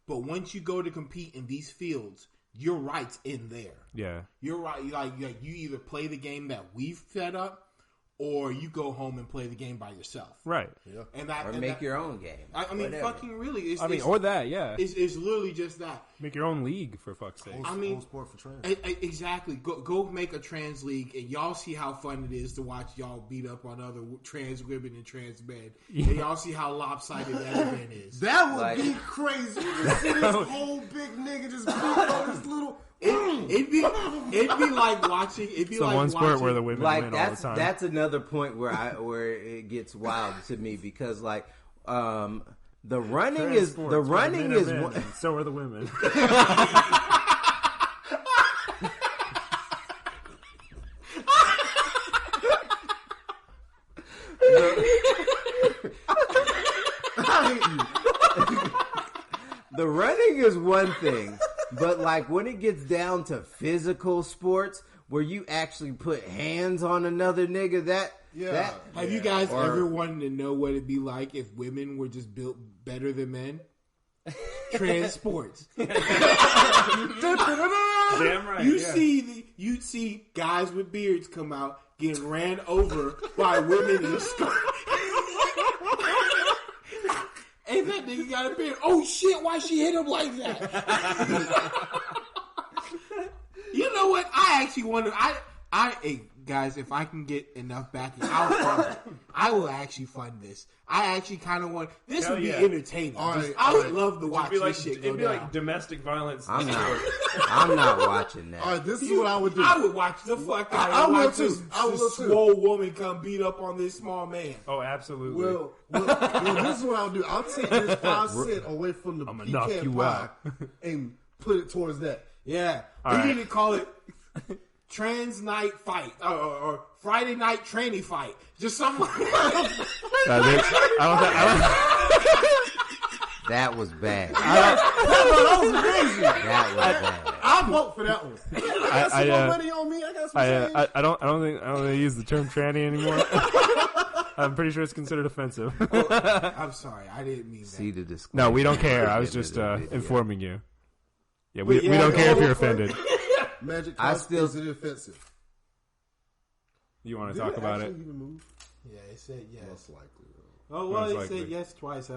But once you go to compete in these fields, your rights in there. Yeah. You're right. Like you either play the game that we've set up, or you go home and play the game by yourself. Right. Yeah. Or make your own game. I mean, fucking really. Or that, yeah. It's literally just that. Make your own league, for fuck's sake. Whole sport for trans. Exactly. Go make a trans league, and y'all see how fun it is to watch y'all beat up on other trans women and trans men. Yeah. And y'all see how lopsided that event is. That would be crazy. You just see this whole big nigga just beat on this little... It'd be like watching. It'd be like one sport watching, where the women win all the time. That's another point where it gets wild to me because like the running is one, so are the women. The running is one thing. But like when it gets down to physical sports where you actually put hands on another nigga, have you guys ever wanted to know what it'd be like if women were just built better than men? Trans sports. Damn right. You'd see guys with beards come out getting ran over by women in a skirt. Hey, that nigga got a beard. Oh shit! Why she hit him like that? You know what? I actually wonder. I Guys, if I can get enough backing, I'll fund it. I will actually fund this. I actually kind of want this Hell would be yeah. entertaining. I would love to watch this shit go It'd be down. like domestic violence. I'm not watching that. All right, this is what I would do. I would watch the fuck out I of it. will Watch too. this I will too. swole woman come beat up on this small man. Oh, absolutely. Well, this is what I'll do. I'll take this 5 cent away from the I'ma knock pecan you pie out. and put it towards that. Yeah, All we right. need to call it trans night fight or Friday night tranny fight. Just something like that. That was bad. That was crazy. That was bad. I'll vote for that one. I got some more money on me. I got some change. I don't think they use the term tranny anymore. I'm pretty sure it's considered offensive. I'm sorry, I didn't mean that. See the disclaimer. No, we don't care. I was just informing you. Yeah, we don't care if you're offended. Magic I cards, still- is it offensive? You want to Did talk about it? actually even move? Yeah, it said yes. Most likely. Oh well, Most it likely. said yes twice.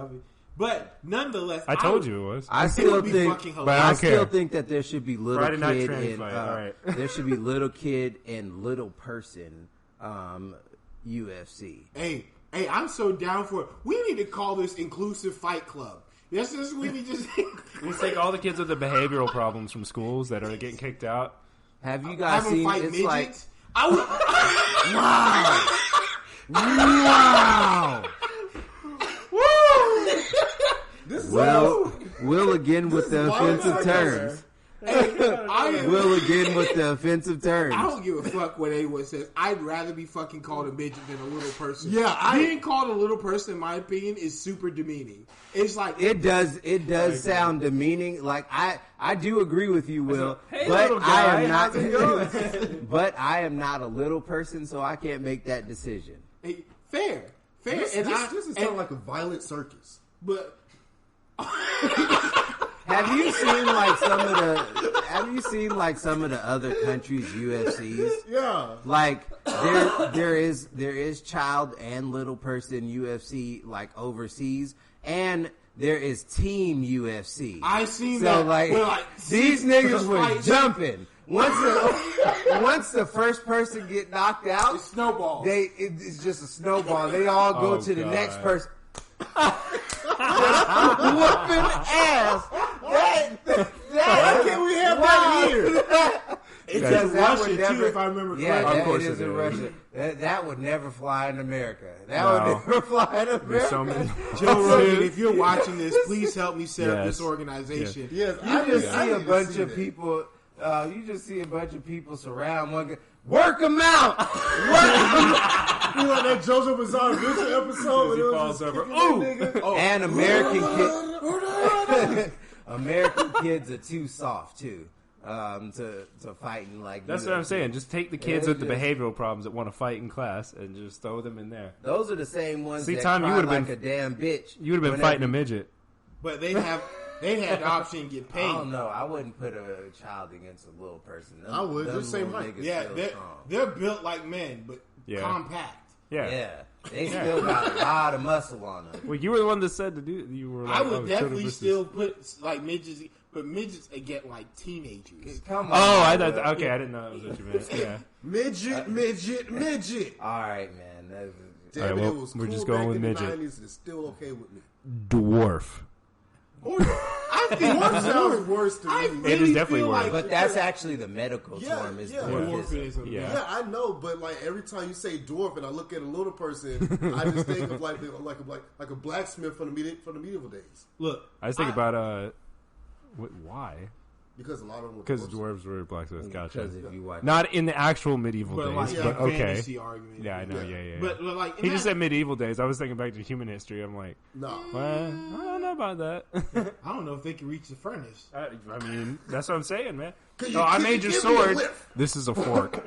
But nonetheless, I told you it was. I It still would be think, fucking But hilarious. I I don't still care. think that there should be little Friday night kid tranny and fight, all right. there should be little kid and little person UFC. Hey, I'm so down for it. We need to call this inclusive fight club. This is we need to. We take all the kids with the behavioral problems from schools that are getting kicked out. Have you Have guys them seen? fight It's midgets. like I would. Wow! This is Will again with the wild offensive terms. Will again with the offensive terms. I don't give a fuck what anyone says. I'd rather be fucking called a midget than a little person. Yeah, being called a little person, in my opinion, is super demeaning. It's like It does sound demeaning. Like I do agree with you, Will. Hey, but little guy, I am not. how's it going? But I am not a little person, so I can't make that decision. hey, fair. This and is sounding like a violent circus. but Have you seen like some of the other countries' UFCs? Yeah. Like there is child and little person UFC like overseas, and there is team UFC. I seen so that. like Where, like, these niggas like, were jumping. Once the first person get knocked out, it's snowball. it's just a snowball. They all go Oh, to the God. next person. Whooping ass. Why can't we have that here? It's Yeah. in Russia too, if I remember Yeah, correctly. Of course it is it in is. Russia. That would never fly in America. That No. would never fly in There's America. so many. Joe Rogan, if you're watching this, please help me set up Yes. this organization. Yes, You just I see a need to bunch see of that. people. You just see a bunch of people surround one guy. Work them out. You like that Jojo Bizarre Adventure episode? As he when it was falls just over. kicking that nigga? Oh, And American kids are too soft too to fighting like. That's what I'm saying. Just take the kids with the behavioral problems that want to fight in class and just throw them in there. Those are the same ones See, that Tyme, you cry would've like been- a damn bitch. You would have been whenever- fighting a midget. but they had the option to get I paid. don't know. I wouldn't put a child against a little person. I would. Them They're same little height. niggas Yeah, still they're strong. built like men, but Yeah. compact. Yeah. They still got a lot of muscle on them. Well, you were the one that said to do. You were. Like, I would oh, definitely this is- still put like midgets, but midgets get like teenagers. Come on. Oh, I Will. thought. Okay, I didn't know that was what you meant. Yeah. Midget. All right, man. That's- Damn All right, it, well, it was we're cool just going back with in midget. the 90s. It's still okay with me. Dwarf. I think Dwarf sounds worse to I me. really It is definitely feel worse. like But that's actually the medical Yeah, term. Is yeah. dwarfism. dwarfism. Yeah. Yeah, I know, but like every time you say dwarf and I look at a little person, I just think of like a blacksmith from the medieval days. Look, I just think about why? Because a lot of them were Because dwarfs. dwarves were blacksmiths. Gotcha. Because if you watch, Not in the actual medieval but days, like yeah, but the okay. fantasy argument. Yeah, I know. Yeah. Yeah. But like He just said medieval days. I was thinking back to human history. I'm like, No. well, I don't know about that. I don't know if they can reach the furnace. I mean, that's what I'm saying, man. Could No, you- I could made you your give me a sword. whiff? This is a fork.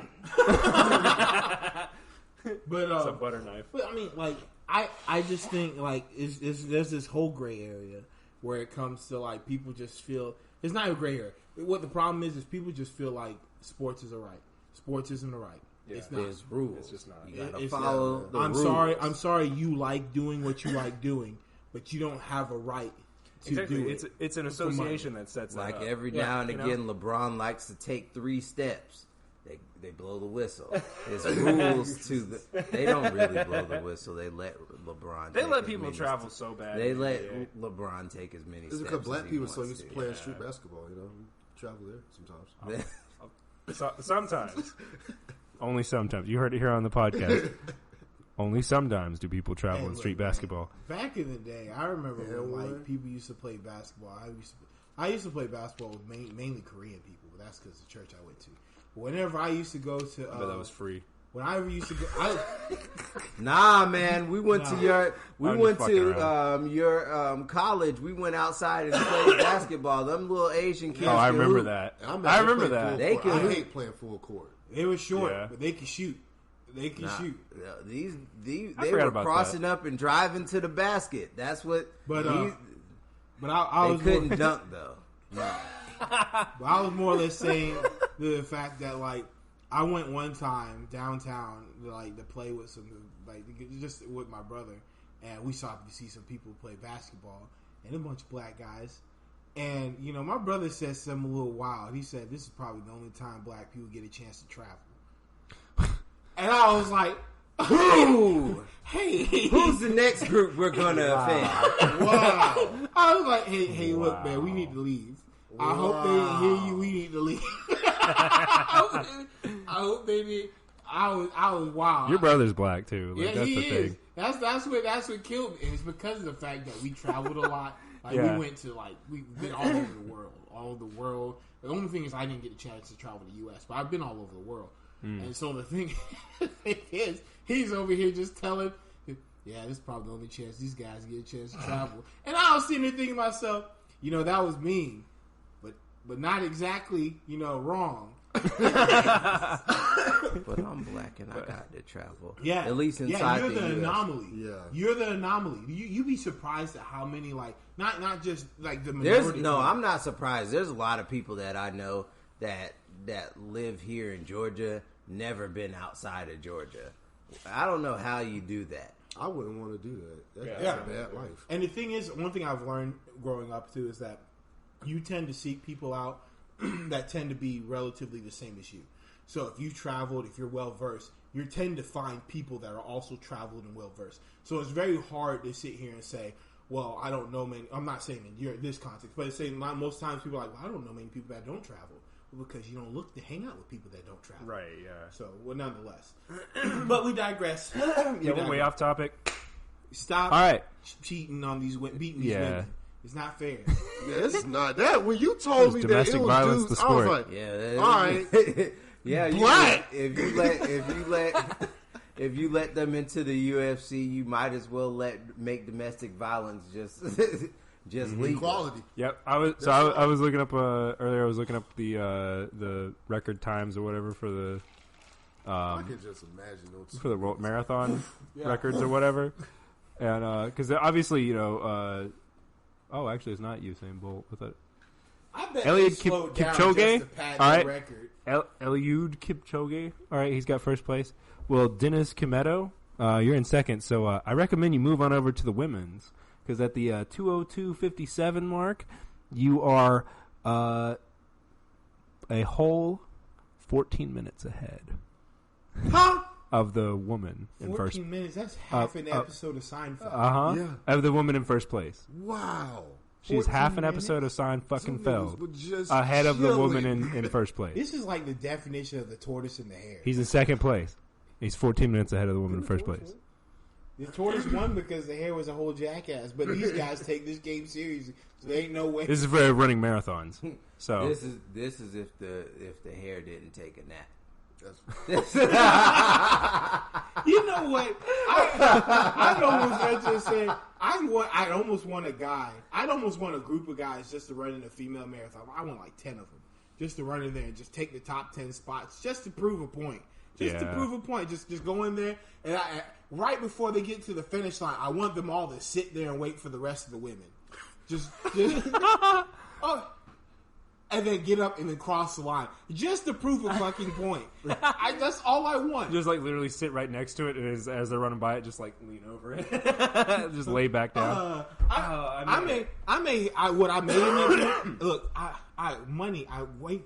But It's a butter knife. But I mean, like, I just think like there's this whole gray area where it comes to like people just feel it's not a gray area. What the problem is people just feel like sports is a right. Sports isn't a right. Yeah. It's not. there's rules. It's just not. You gotta It's follow not. the I'm rules. sorry. You like doing what you like doing, but you don't have a right to Exactly. do it. It's an association that sets Like that up. every Yeah, now and you know? again, LeBron likes to take 3 steps. They blow the whistle. There's rules to the. They don't really blow the whistle. They let LeBron. They let people travel so bad. They let LeBron take as many. It's steps because black as people so used to to. playing street basketball. You know, travel there sometimes. Sometimes. Only sometimes. You heard it here on the podcast. Only sometimes do people travel in street basketball. Back in the day, I remember when people used to play basketball. I used to play basketball with mainly Korean people, but that's because the church I went to. Whenever I used to go to, I bet that was free. When I used to go, nah, man, we went to your college. We went outside and played basketball. Them little Asian kids. Oh, I remember that. I remember that. I hate playing full court. They were short, but they could shoot. They can shoot. They were crossing up and driving to the basket. That's what. But I was couldn't dunk though. No. But I was more or less saying the fact that like I went one time downtown to play with some just with my brother, and we saw to see some people play basketball and a bunch of black guys. And my brother said something a little wild. He said this is probably the only time black people get a chance to travel. And I was like, "Who? Hey, who's the next group we're gonna offend?" Wow. I was like, "Hey, look, man, we need to leave. Wow. I hope they didn't hear you. We need to leave." I hope they did. I was wild. Your brother's black too. Yeah, that's he the is. thing. That's what killed me. And it's because of the fact that we traveled a lot. We went to we've been all over the world. All over the world. The only thing is I didn't get a chance to travel to the U.S., but I've been all over the world. And so the thing is, he's over here just telling, yeah, this is probably the only chance these guys get a chance to travel. And I was sitting there thinking to myself, that was mean, but not exactly, wrong. But I'm black and I got to travel. Yeah, at least inside you're the the US. anomaly. Yeah, you're the anomaly. You be surprised at how many not just the majority. I'm not surprised. There's a lot of people that I know that live here in Georgia, never been outside of Georgia. I don't know how you do that. I wouldn't want to do that. That's a bad life. And the thing is, one thing I've learned growing up too is that you tend to seek people out that tend to be relatively the same as you. So if you traveled, if you're well versed, you tend to find people that are also traveled and well versed. So it's very hard to sit here and say, well, I don't know many. I'm not saying in this context, but it's saying most times people are like, well, I don't know many people that don't travel. Because you don't look to hang out with people that don't travel. Right, yeah. So, nonetheless. But we digress. We're way off topic. Stop all right. cheating on beating these women. It's not fair. Yeah, it's not that. When you told me that it was violence dudes, the sport. I was like, yeah, all right. Yeah, black. If you let them into the UFC, you might as well make domestic violence just legal. Equality. Yep. I was looking up earlier. I was looking up the record times or whatever for the I can just imagine those for the world marathon records or whatever, and because obviously actually it's not Usain Bolt. I thought I bet Eliud he slowed down Kipchoge. just to pad All the right. record. Eliud Kipchoge. All right, he's got first place. Well, Dennis Kimetto, you're in second. So I recommend you move on over to the women's. Because at the 2:02:57 mark, you are a whole 14 minutes ahead of the woman in 14 first. minutes, that's half an episode of Seinfeld. Yeah. Of the woman in first place. Wow. She's half an episode of Seinfeld ahead of the woman in first place. This is like the definition of the tortoise and the hare. He's in second place. He's 14 minutes ahead of the woman in first place. The tortoise won because the hare was a whole jackass. But these guys take this game serious, so there ain't no way. This is for running marathons. So this is if the hare didn't take a nap. You know what? I almost just said I'd almost want a guy. I'd almost want a group of guys just to run in a female marathon. I want like 10 of them just to run in there and just take the top 10 spots just to prove a point. To prove a point. Just go in there and right before they get to the finish line, I want them all to sit there and wait for the rest of the women. Just and then get up and then cross the line. Just to prove a fucking point. That's all I want. just like literally sit right next to it, and as they're running by it, just like lean over it, just lay back down. What I made in it. Look, I wait.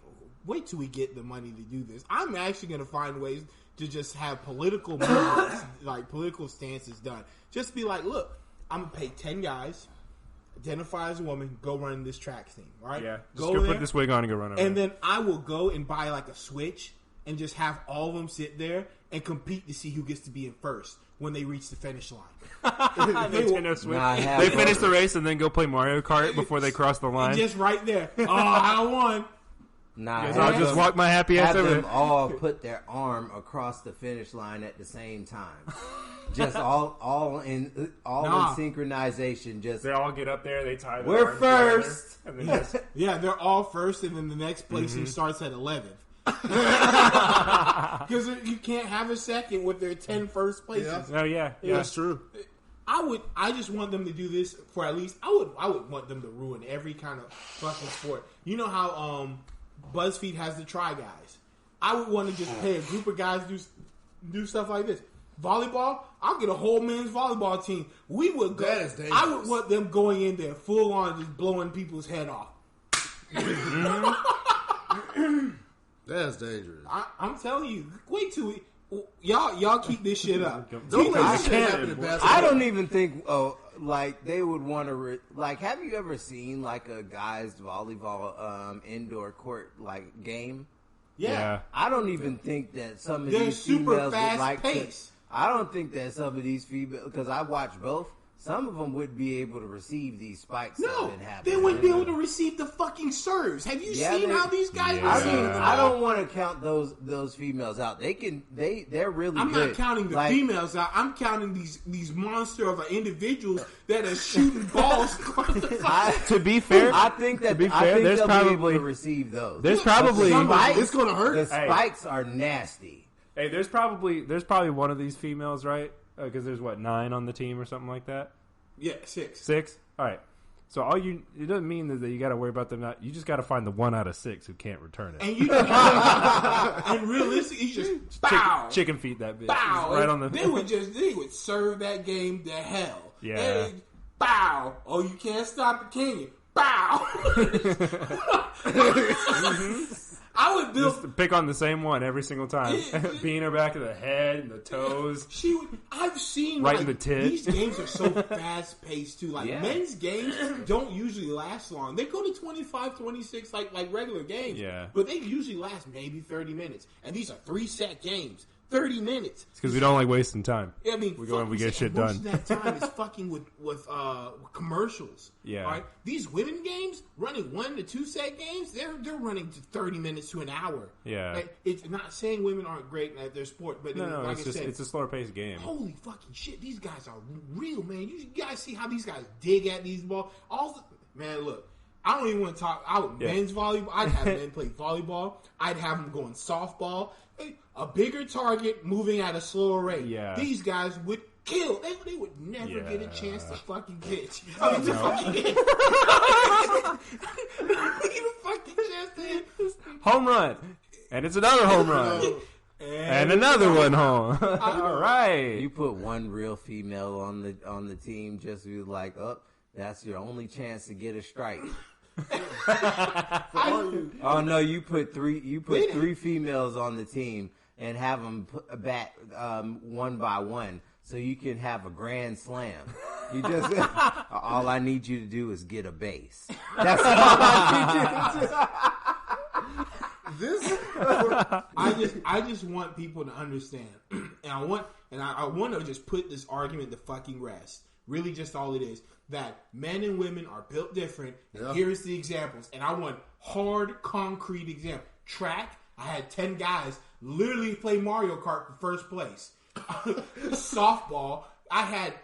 wait till we get the money to do this. I'm actually going to find ways to just have political movements, like political stances done. Just be like, look, I'm going to pay 10 guys, identify as a woman, go run this track team, right? Yeah, just go put this wig on and go run over. And then I will go and buy like a switch and just have all of them sit there and compete to see who gets to be in first when they reach the finish line. Nintendo Switch. They finish the race and then go play Mario Kart before they cross the line. Just right there. Oh, I won. I'll just walk my happy ass over. Have them all put their arm across the finish line at the same time. Just all in synchronization. Just they all get up there. They tie. We're first. And then just... Yeah, they're all first, and then the next placing starts at 11th. Because you can't have a second with their 10 first places. Oh yeah, that's true. I just want them to do this for at least. I would want them to ruin every kind of fucking sport. You know how BuzzFeed has the Try Guys. I would want to just pay a group of guys do stuff like this. Volleyball, I'll get a whole men's volleyball team. We would go. That is dangerous. I would want them going in there full on, just blowing people's head off. That's dangerous. I'm telling you, wait till y'all keep this shit up. Don't let this shit happen in basketball. I don't even think like they would want to like. Have you ever seen like a guys volleyball indoor court like game? Yeah. I don't even think that some of They're these super females would fast like pace. I don't think that some of these females, because I watch both. Some of them would be able to receive these spikes that have been happening. They wouldn't be able to receive the fucking serves. Have you seen how these guys receive them? I don't want to count those females out. They're really I'm good. not counting the females out. I'm counting these monster of individuals that are shooting balls. To be fair, I think they'll be able to receive those. There's probably it's going to hurt. The spikes are nasty. Hey, there's probably one of these females, right? Because there's 9 on the team or something like that. Yeah, 6. 6. All right. So it doesn't mean that you got to worry about them. You just got to find the 1 out of 6 who can't return it. And realistically, you just bow, chicken feet that bitch. Bow, right on the. They would serve that game to hell. Yeah. Bow. Oh, you can't stop it, can you? Bow. I would build. Just pick on the same one every single time. Being her back of the head and the toes. I've seen right in the tit. These games are so fast paced too. Like men's games don't usually last long. They go to 25, 26 like regular games. Yeah. But they usually last maybe 30 minutes. And these are 3-set games. 30 minutes. It's because we don't like wasting time. I mean, we go and we get shit most done. Of that time is fucking with commercials. Yeah. Right? These women games running 1 to 2 set games, they're running to 30 minutes to an hour. Yeah. Like, it's not saying women aren't great at their sport, but like it's a slower paced game. Holy fucking shit! These guys are real, man. You guys see how these guys dig at these balls? Man, look. I don't even want to talk. Men's volleyball. I'd have men play volleyball. I'd have them going softball. A bigger target moving at a slower rate. Yeah. These guys would kill. They would never get a chance to fucking pitch. I mean, to fucking hit. Get a fucking chance to hit. Home run. And it's another home run. And another one home. All right. You put one real female on the team just to be like, that's your only chance to get a strike. Oh no! You put three females on the team and have them bat 1 by 1, so you can have a grand slam. You just all I need you to do is get a base. That's all I need you to do. I just want people to understand, and I want to just put this argument to fucking rest. Really, just all it is. That men and women are built different. Yeah. Here's the examples. And I want hard, concrete examples. Track, I had 10 guys literally play Mario Kart for first place. Softball, I had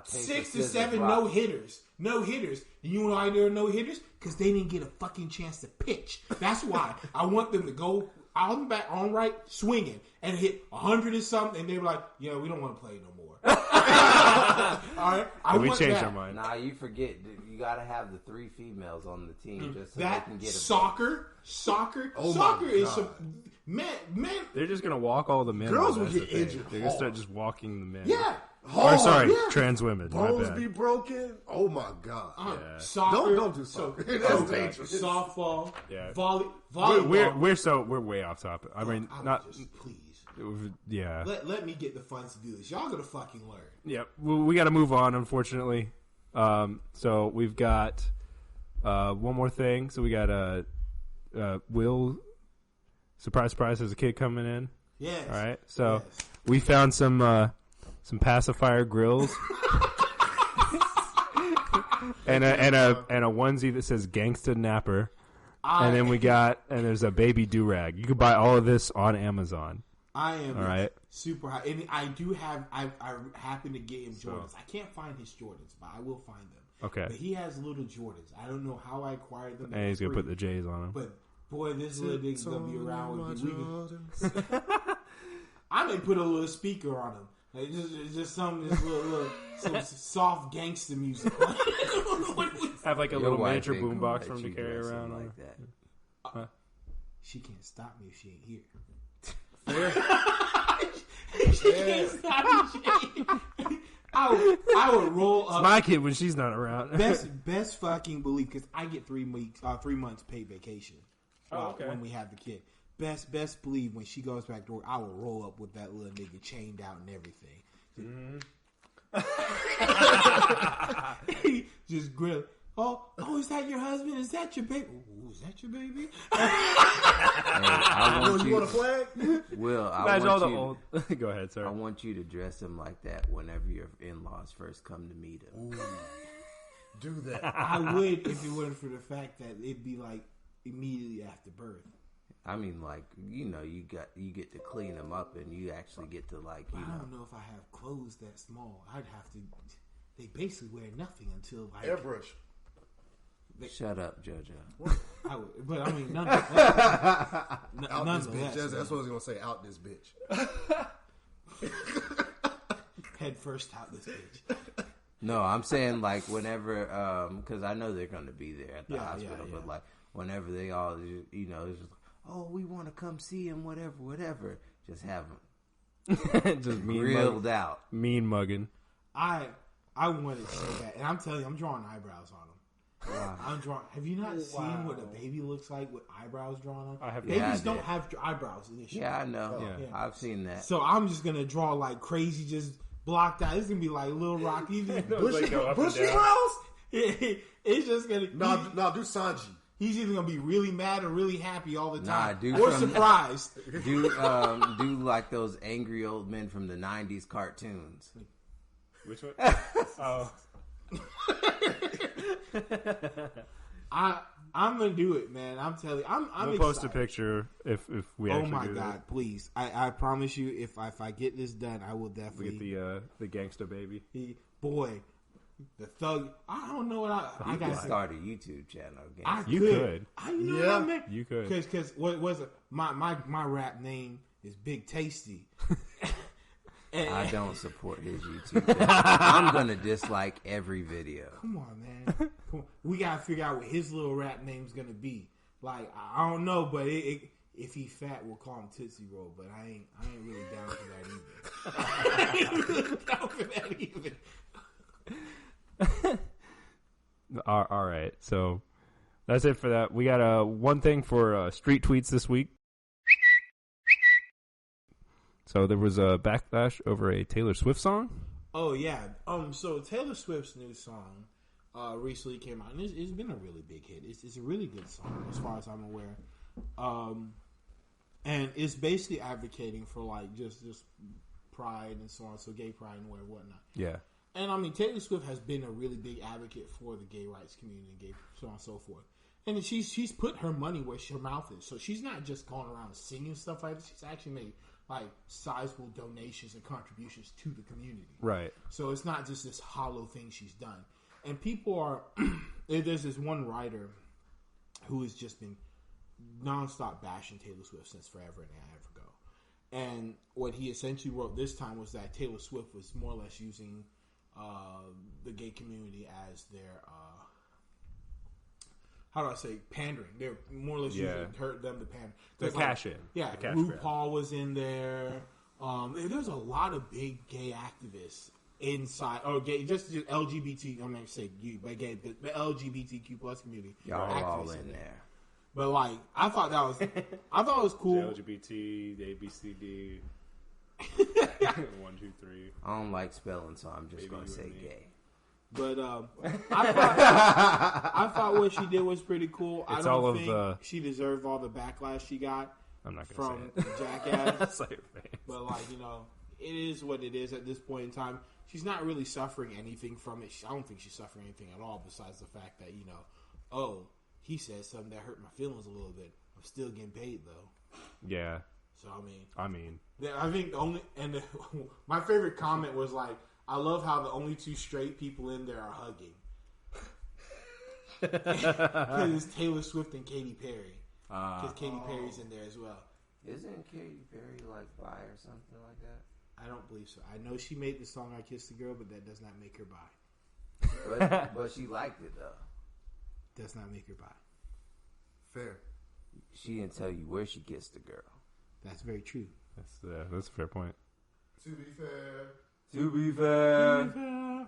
6 to 7 no-hitters. No-hitters. And you know why there are no-hitters? Because they didn't get a fucking chance to pitch. That's why. I want them to go on back, on right, swinging, and hit 100 or something, and they were like, we don't want to play no more. All right, we changed our mind. Nah, you forget. You got to have the 3 females on the team just so they can get a soccer. Oh soccer is some men. They're just gonna walk all the men. Girls will get injured. They're gonna start just walking the men. Yeah, trans women. Bones be broken. Oh my god! Soccer. Don't do soccer. That's dangerous. Softball. Yeah. Volleyball. We're way off topic. I mean, not just, please. Yeah. Let me get the funds to do this. Y'all gonna fucking learn. Yeah. Well, we got to move on, unfortunately. So we've got one more thing. So we got Will. Surprise, surprise! There's a kid coming in. Yes. All right. So we found some pacifier grills and a onesie that says "Gangsta Napper," and then there's a baby do rag. You can buy all of this on Amazon. I am all right. Super high, and I do have. I happen to get him Jordans. I can't find his Jordans, but I will find them. Okay. But he has little Jordans. I don't know how I acquired them. And he's gonna put the J's on them. But boy, this little nigga's gonna be around with you. I may put a little speaker on him. Like just some soft gangster music. Have like a little miniature boombox for him to carry around. Like that. She can't stop me if she ain't here. She can't stop me if she ain't here. I would roll up. It's my kid when she's not around. best fucking believe, because I get 3 months paid vacation. When we have the kid. Best believe when she goes back to work, I will roll up with that little nigga chained out and everything. Just grill. Oh, is that your husband? Is that your baby? Ooh, is that your baby? You want a flag? Will, Go ahead, sir. I want you to dress him like that whenever your in-laws first come to meet him. Ooh, do that. I would if it wasn't for the fact that it'd be like immediately after birth. I mean, like, you get to clean them up, and you actually get to I don't know if I have clothes that small. I'd have to. They basically wear nothing until airbrush. Shut up, Jojo. I would, but I mean, out this bitch. That's what I was gonna say. Out this bitch. Head first out this bitch. No, I'm saying whenever, because I know they're gonna be there at the hospital, but whenever they all, it's just, oh, we want to come see him, whatever. Just have them just grilled out, mean mugging. I want it so bad, and I'm telling you, I'm drawing eyebrows on him. Wow. I'm drawing. Have you not seen what a baby looks like with eyebrows drawn on? I have. Babies don't have eyebrows initially. Yeah, I know. Yeah. I've seen that. So I'm just gonna draw like crazy, just blocked out. It's gonna be like Lil Rocky. Bushy brows. It's just gonna. No, do Sanji. He's either gonna be really mad or really happy all the time, dude, or surprised. Do like those angry old men from the '90s cartoons. Which one? Oh. I'm gonna do it, man. I'm telling you, I'm we'll post a picture if we actually do that. Oh my god, please! I promise you, if I get this done, I will definitely get the gangsta baby. The thug. I don't know what I got. Start a YouTube channel. You could. You could. Because what was it? My rap name is Big Tasty. I don't support his YouTube channel. I'm going to dislike every video. Come on, man. We got to figure out what his little rap name's going to be. Like, I don't know, but if he fat, we'll call him Tootsie Roll, but I ain't really down for that either. I ain't really down for that either. All right. So that's it for that. We got one thing for street tweets this week. So there was a backlash over a Taylor Swift song. Oh yeah. So Taylor Swift's new song recently came out, and it's been a really big hit. It's a really good song as far as I'm aware. And it's basically advocating for just pride and so on, so gay pride and whatnot. Yeah. And I mean, Taylor Swift has been a really big advocate for the gay rights community and gay so on and so forth. And she's put her money where her mouth is. So she's not just going around singing stuff like this. She's actually made sizable donations and contributions to the community. Right. So it's not just this hollow thing she's done. And people are there's this one writer who has just been nonstop bashing Taylor Swift since forever and ever ago. And what he essentially wrote this time was that Taylor Swift was more or less using the gay community as their how do I say, pandering. They're more or less using them to pander. The cash in. Yeah, RuPaul was in there. There's a lot of big gay activists inside or gay, just LGBT. I'm not gonna say you, but gay, the LGBTQ plus community. Y'all are all activists in there. But like, I thought it was cool. LGBT, the ABCD. 1, 2, 3. I don't like spelling, so I'm just gonna say gay. But I thought what she did was pretty cool. I don't think she deserved all the backlash she got. I'm not gonna from say it. Jackass. But Like, you know, it is what it is at this point in time. She's not really suffering anything from it. I don't think she's suffering anything at all besides the fact that, you know, oh, he said something that hurt my feelings a little bit. I'm still getting paid though. Yeah. So I think my favorite comment was like, I love how the only two straight people in there are hugging. Because it's Taylor Swift and Katy Perry. Because Katy Perry's in there as well. Isn't Katy Perry like bi or something like that? I don't believe so. I know she made the song "I Kissed a Girl," but that does not make her bi. But she liked it though. Does not make her bi. Fair. She didn't tell you where she kissed the girl. That's very true. That's a fair point. To be fair. To be fair.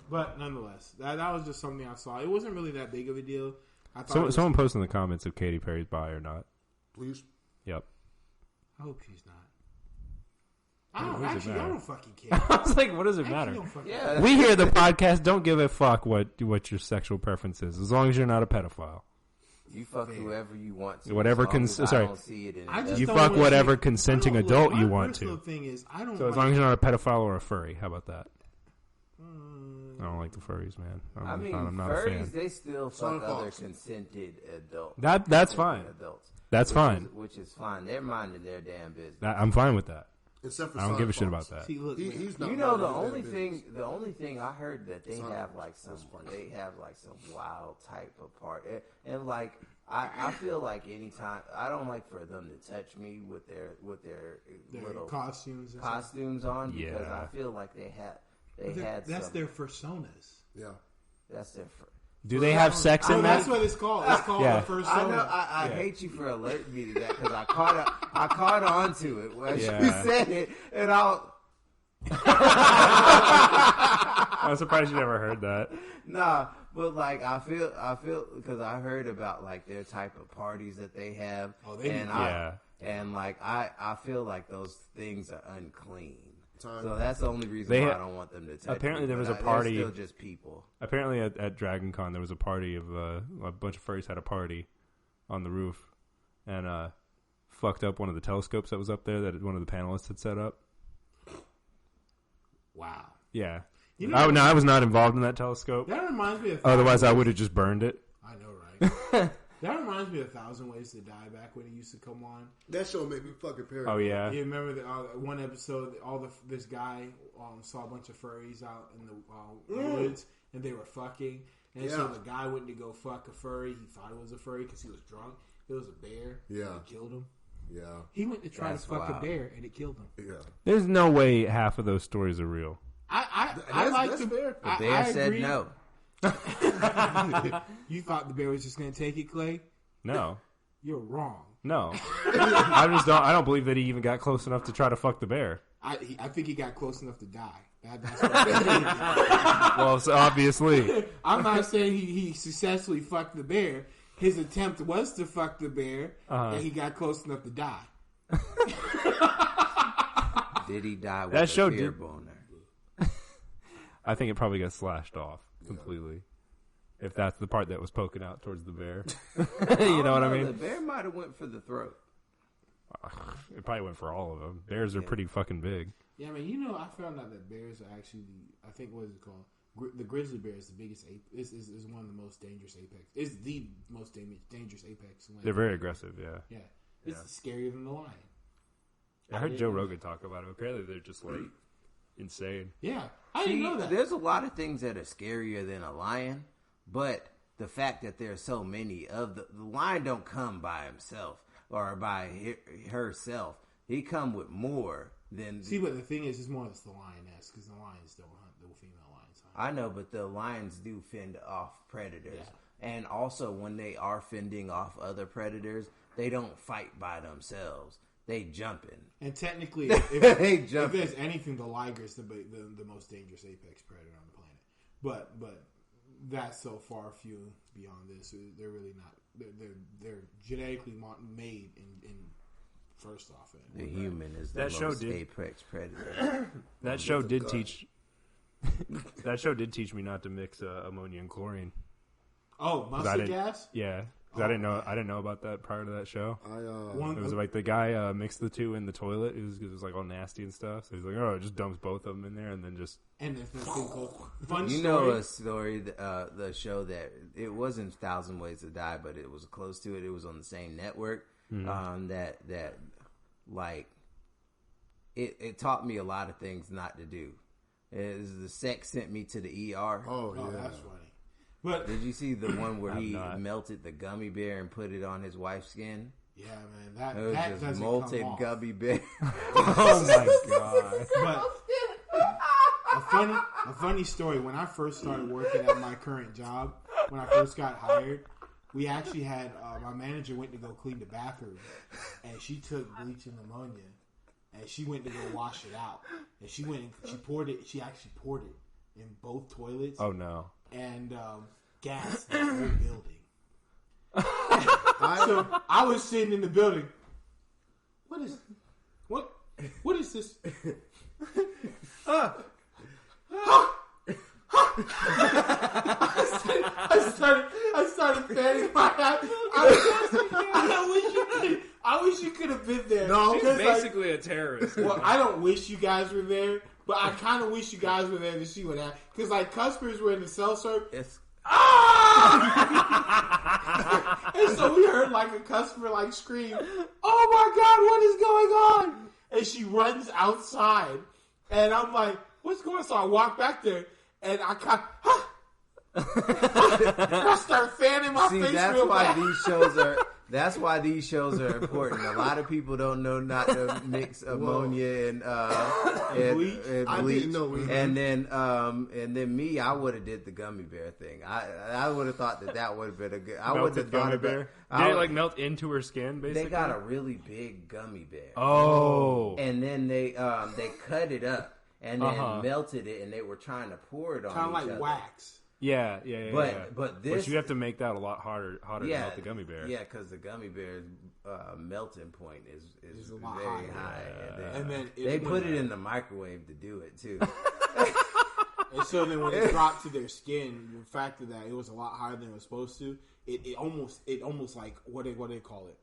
But nonetheless, that was just something I saw. It wasn't really that big of a deal. I thought Someone post in the comments if Katy Perry's bi or not. Please. Yep. I hope she's not. I What don't does it actually. I matter? don't fucking care. I was like, what does it I matter? actually don't fucking Yeah. We here at the podcast don't give a fuck what your sexual preference is, as long as you're not a pedophile. You fuck whoever you want to. Whatever as long as I sorry. don't see it in I it. just You don't fuck wanna whatever see- consenting I don't- adult my you want personal to. thing is, I don't. So as like- long as you're not a pedophile or a furry, how about that? I don't like the furries, man. I'm not a furries, fan. they still fuck Some other folks. consented adults. That's fine. Adults. That's fine. Which is fine. They're minding their damn business. I'm fine with that. Except for I don't Sonic give a shit Fox. about that. See, look, He's not You know, the minding only his thing, business. the only thing I heard that they Sonic have like Fox. some wild type of part, and like I feel like anytime I don't like for them to touch me with their little costumes. And costumes on because Yeah. I feel like they stuff. had That's some, their personas. Yeah. that's their. Do they have sex in That's that? what it's called. It's called Yeah. a persona. I know. I hate you for alerting me to that because I caught on to it when Yeah. you said it, and I'm surprised you never heard that. Nah, but like I feel because I heard about like their type of parties that they have, and like I feel like those things are unclean. So that's the only reason why I don't want them to touch apparently me, there was but a party. They're still just people. Apparently at Dragon Con there was a party of a bunch of furries had a party on the roof and fucked up one of the telescopes that was up there that one of the panelists had set up. Wow. Yeah. You know, I was not involved in that telescope. That reminds me of. Otherwise, I would have just burned it. I know, right? That reminds me of 1,000 Ways to Die back when it used to come on. That show made me fucking paranoid. Oh yeah. You remember the one episode? This guy saw a bunch of furries out in the woods, and they were fucking. And so the guy went to go fuck a furry. He thought it was a furry because he was drunk. It was a bear. Yeah. And it killed him. Yeah. He went to try That's to fuck wild. a bear, and it killed him. Yeah. There's no way half of those stories are real. I like that's the fair. The bear said agree. no. You thought the bear was just going to take it, Clay? No. You're wrong. No. I don't believe that he even got close enough to try to fuck the bear. I think he got close enough to die. That's what I'm Well, so obviously. I'm not saying he successfully fucked the bear. His attempt was to fuck the bear, and he got close enough to die. Did he die with That a show beer did- boner? I think it probably got slashed off completely. If that's the part that was poking out towards the bear. You know what I The mean? bear might have went for the throat. It probably went for all of them. Bears are pretty fucking big. Yeah, I mean, I found out that bears are actually, I think, what is it called? The grizzly bear is the biggest ape. Is one of the most dangerous apex. Is the most dangerous apex. They're very aggressive, yeah. Yeah, it's scarier than the lion. I heard Joe Rogan talk about it. Apparently they're just like insane. Yeah, I didn't know that. There's a lot of things that are scarier than a lion, but the fact that there's so many of the lion don't come by himself or by herself. He come with more than. See, but the thing is, it's more or less the lioness because the lions don't hunt. The female lions hunt. I know, but the lions do fend off predators. And also when they are fending off other predators, they don't fight by themselves. They jumping. And technically, They if jumping. there's anything, the liger's the most dangerous apex predator on the planet. But that's so far few beyond this. They're really not. They're genetically made in first off. The human is the That show most did- apex predator. That show did teach. That show did teach me not to mix ammonia and chlorine. Oh, mustard gas? Yeah, because I didn't know about that prior to that show. I It was like the guy mixed the two in the toilet. It was like all nasty and stuff. So he's like, oh, just dumps both of them in there and then just. And there's nothing called fun You story. know a story, the show that it wasn't 1,000 Ways to Die, but it was close to it. It was on the same network. That like it taught me a lot of things not to do. It was the sex sent me to the ER. Oh, yeah. That's funny. But Did you see the one where he not. melted the gummy bear and put it on his wife's skin? yeah, man, It was that just doesn't molten come off. gummy bear. Oh my god! But a funny story. When I first started working at my current job, when I first got hired, we actually had my manager went to go clean the bathroom, and she took bleach and ammonia, and she went to go wash it out, and she went and she poured it. She actually poured it in both toilets. Oh no! And gassed the whole building. So I was sitting in the building. What is this? I started fanning my hat. I wish you could have been there. No, She's basically a terrorist. Well, I don't wish you guys were there, but I kind of wish you guys were there to see what happened. Because, like, customers were in the self-serve. It's And so we heard, like, a customer, like, scream, "Oh, my God, what is going on?" And she runs outside. And I'm like, what's going on? So I walk back there, and I kind of, I start fanning my face that's real why bad. these shows are. That's why these shows are important. A lot of people don't know not to mix ammonia and bleach? and I bleach. didn't know either. And then me, I would have did the gummy bear thing. I would have thought that would have been a good. I would have Melted thought gummy of bear. that. Did it like melt into her skin? Basically, They got a really big gummy bear. Oh, And then they cut it up and then melted it, and they were trying to pour it on Kind of each like other. wax. yeah. But this, you have to make that a lot harder to melt the gummy bear. Yeah, because the gummy bear's melting point is a lot very higher. high. And then they put it in the microwave to do it too. And so then when it dropped to their skin, the fact that it was a lot higher than it was supposed to, it almost like what they call it?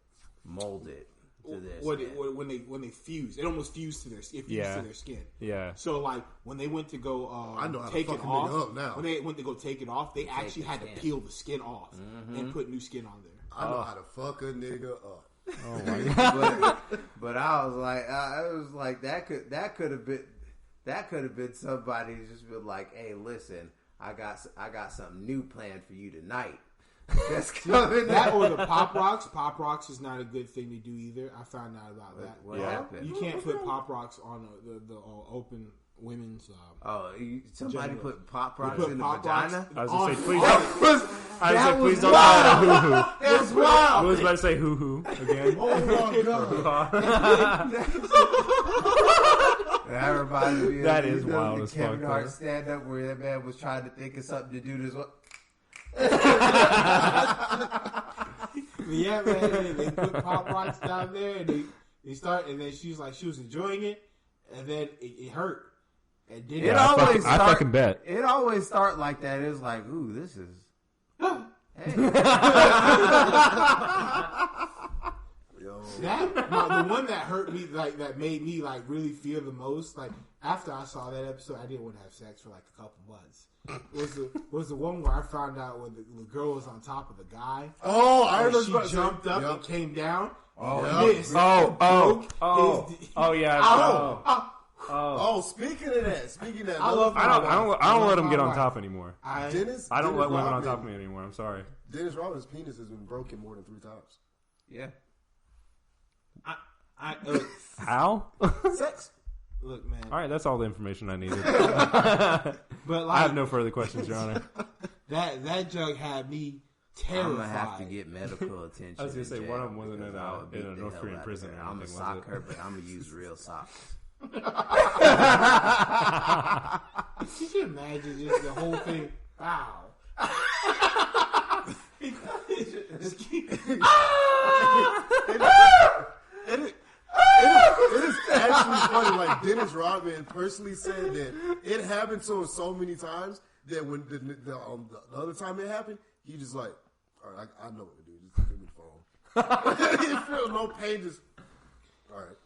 Mold it to this. When they fused, it almost fused to their skin. To their skin. Yeah. So like when they went to go I know how to take it fuck a off, nigga up now. when they went to go take it off, they actually the had to skin. peel the skin off and put new skin on there. I know how to fuck a nigga up. Oh my god. but I was like, that could have been somebody who just been like, hey, listen, I got something new planned for you tonight. That's coming. That or the Pop Rocks. Pop Rocks is not a good thing to do either. I found out about that. What happened? You can't put Pop Rocks on the open women's. Somebody put Pop Rocks put in the Pop vagina? I was gonna say, please on- don't. I was like, please don't wild. say hoo-hoo. That's wild. I was about to say hoo-hoo again. Oh my god! That reminds me of That is wild the as Kevin fuck, Hart though. stand up where that man was trying to think of something to do this. Yeah, man. They put Pop Rocks down there, and they start, and then she was enjoying it, and then it hurt, and then It always I fucking bet. It always start like that. It's like, ooh, this is. Hey. the one that hurt me, like that made me like really feel the most. Like after I saw that episode, I didn't want to have sex for like a couple months. Was the one where I found out when the girl was on top of the guy. Oh, I And heard she jumped up and came down. Oh, Missed. Oh, Broke his- yeah. Oh, speaking of that, I love. I don't let him get on top anymore. Dennis. I don't let women on Rodman- top of me anymore. I'm sorry. Dennis Rodman's penis has been broken more than 3 times. Yeah. How? Sex. Look, man. All right, that's all the information I needed. But like, I have no further questions, Your Honor. that jug had me terrified. I'm gonna have to get medical attention. I was gonna say in one of jail them wasn't in because a North Korean prison. Or I'm gonna anything, sock was it? her, but I'm gonna use real socks. Could you imagine just the whole thing? Wow. It is actually funny. Like Dennis Rodman personally said that it happened to him so many times that when the other time it happened, he just like, all right, I know what to do. Just give me the phone. He feel no pain. Just all right.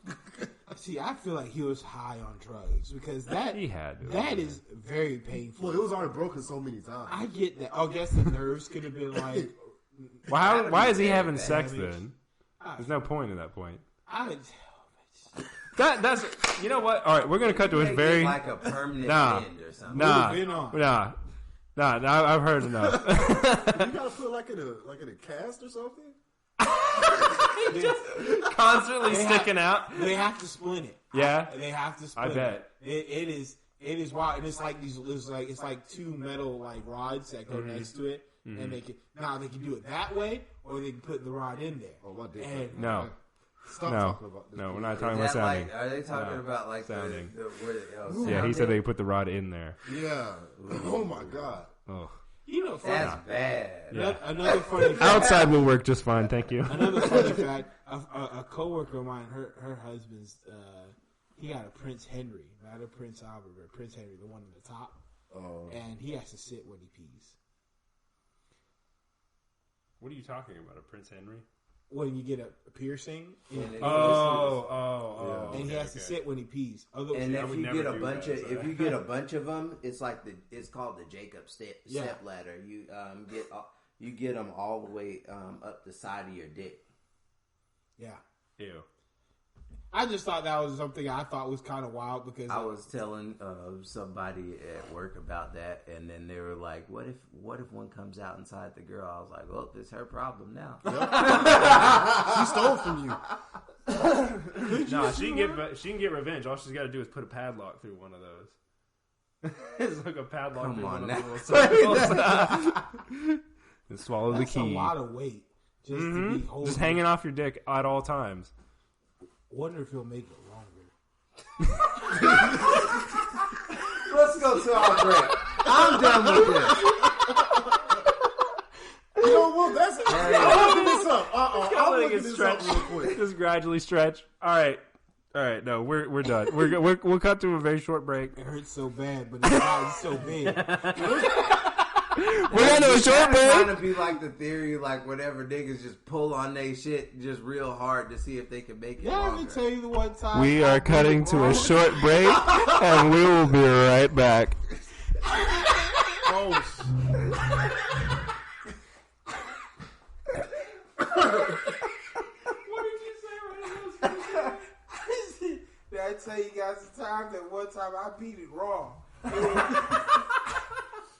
See, I feel like he was high on drugs because He had to. that is very painful. Well, it was already broken so many times. I get that. I guess the nerves could have been like. Why is he having sex then? There's no point in that point. That's you know what? All right, we're gonna cut to a very like a permanent end or something. Nah. I've heard enough. You gotta put like in a cast or something. Constantly sticking out. They have to splint it. Yeah, they have to split. I bet it is wild, and it's like it's like two metal like rods that go next to it, and they can do it that way, or they can put the rod in there. Oh, my dick. No. Stop No, talking about this. no, we're not talking Is about that sounding. like, are they talking about like sounding. Yeah, He said they put the rod in there. Yeah. Oh my God. Oh, You know, That's bad. yeah. Another funny fact. Outside will work just fine, thank you. Another funny fact: a coworker of mine, her husband's, he got a Prince Henry, not a Prince Albert, but Prince Henry, the one on the top, and he has to sit when he pees. What are you talking about? A Prince Henry? When you get a piercing, and he has to sit when he pees. Otherwise, And if you get a bunch of so. them, it's like it's called the Jacob step ladder. You get them all the way up the side of your dick. Yeah. Ew. I just thought that was something I thought was kind of wild because I was telling somebody at work about that, and then they were like, "What if one comes out inside the girl?" I was like, "Well, it's her problem now." She stole from you. No, she can get revenge. All she's got to do is put a padlock through one of those. It's like a padlock Come through on one of now. those little circles. And swallow that's the key. a lot of weight just to be holding. Just hanging off your dick at all times. Wonder if he'll make it longer. Let's go to our break. I'm done with this. You know what? That's it. I'm looking this up. I'm looking this up real quick. Just gradually stretch. All right. No, we're done. We'll cut to a very short break. It hurts so bad, but it's not so big. We're gonna do a short break. Trying to be like the theory, like whatever niggas just pull on they shit just real hard to see if they can make it Yeah, let longer. me tell you the one time. We are cutting to a short break, and we will be right back. Oh, What did you say right now? Did I tell you guys the time that one time I beat it raw?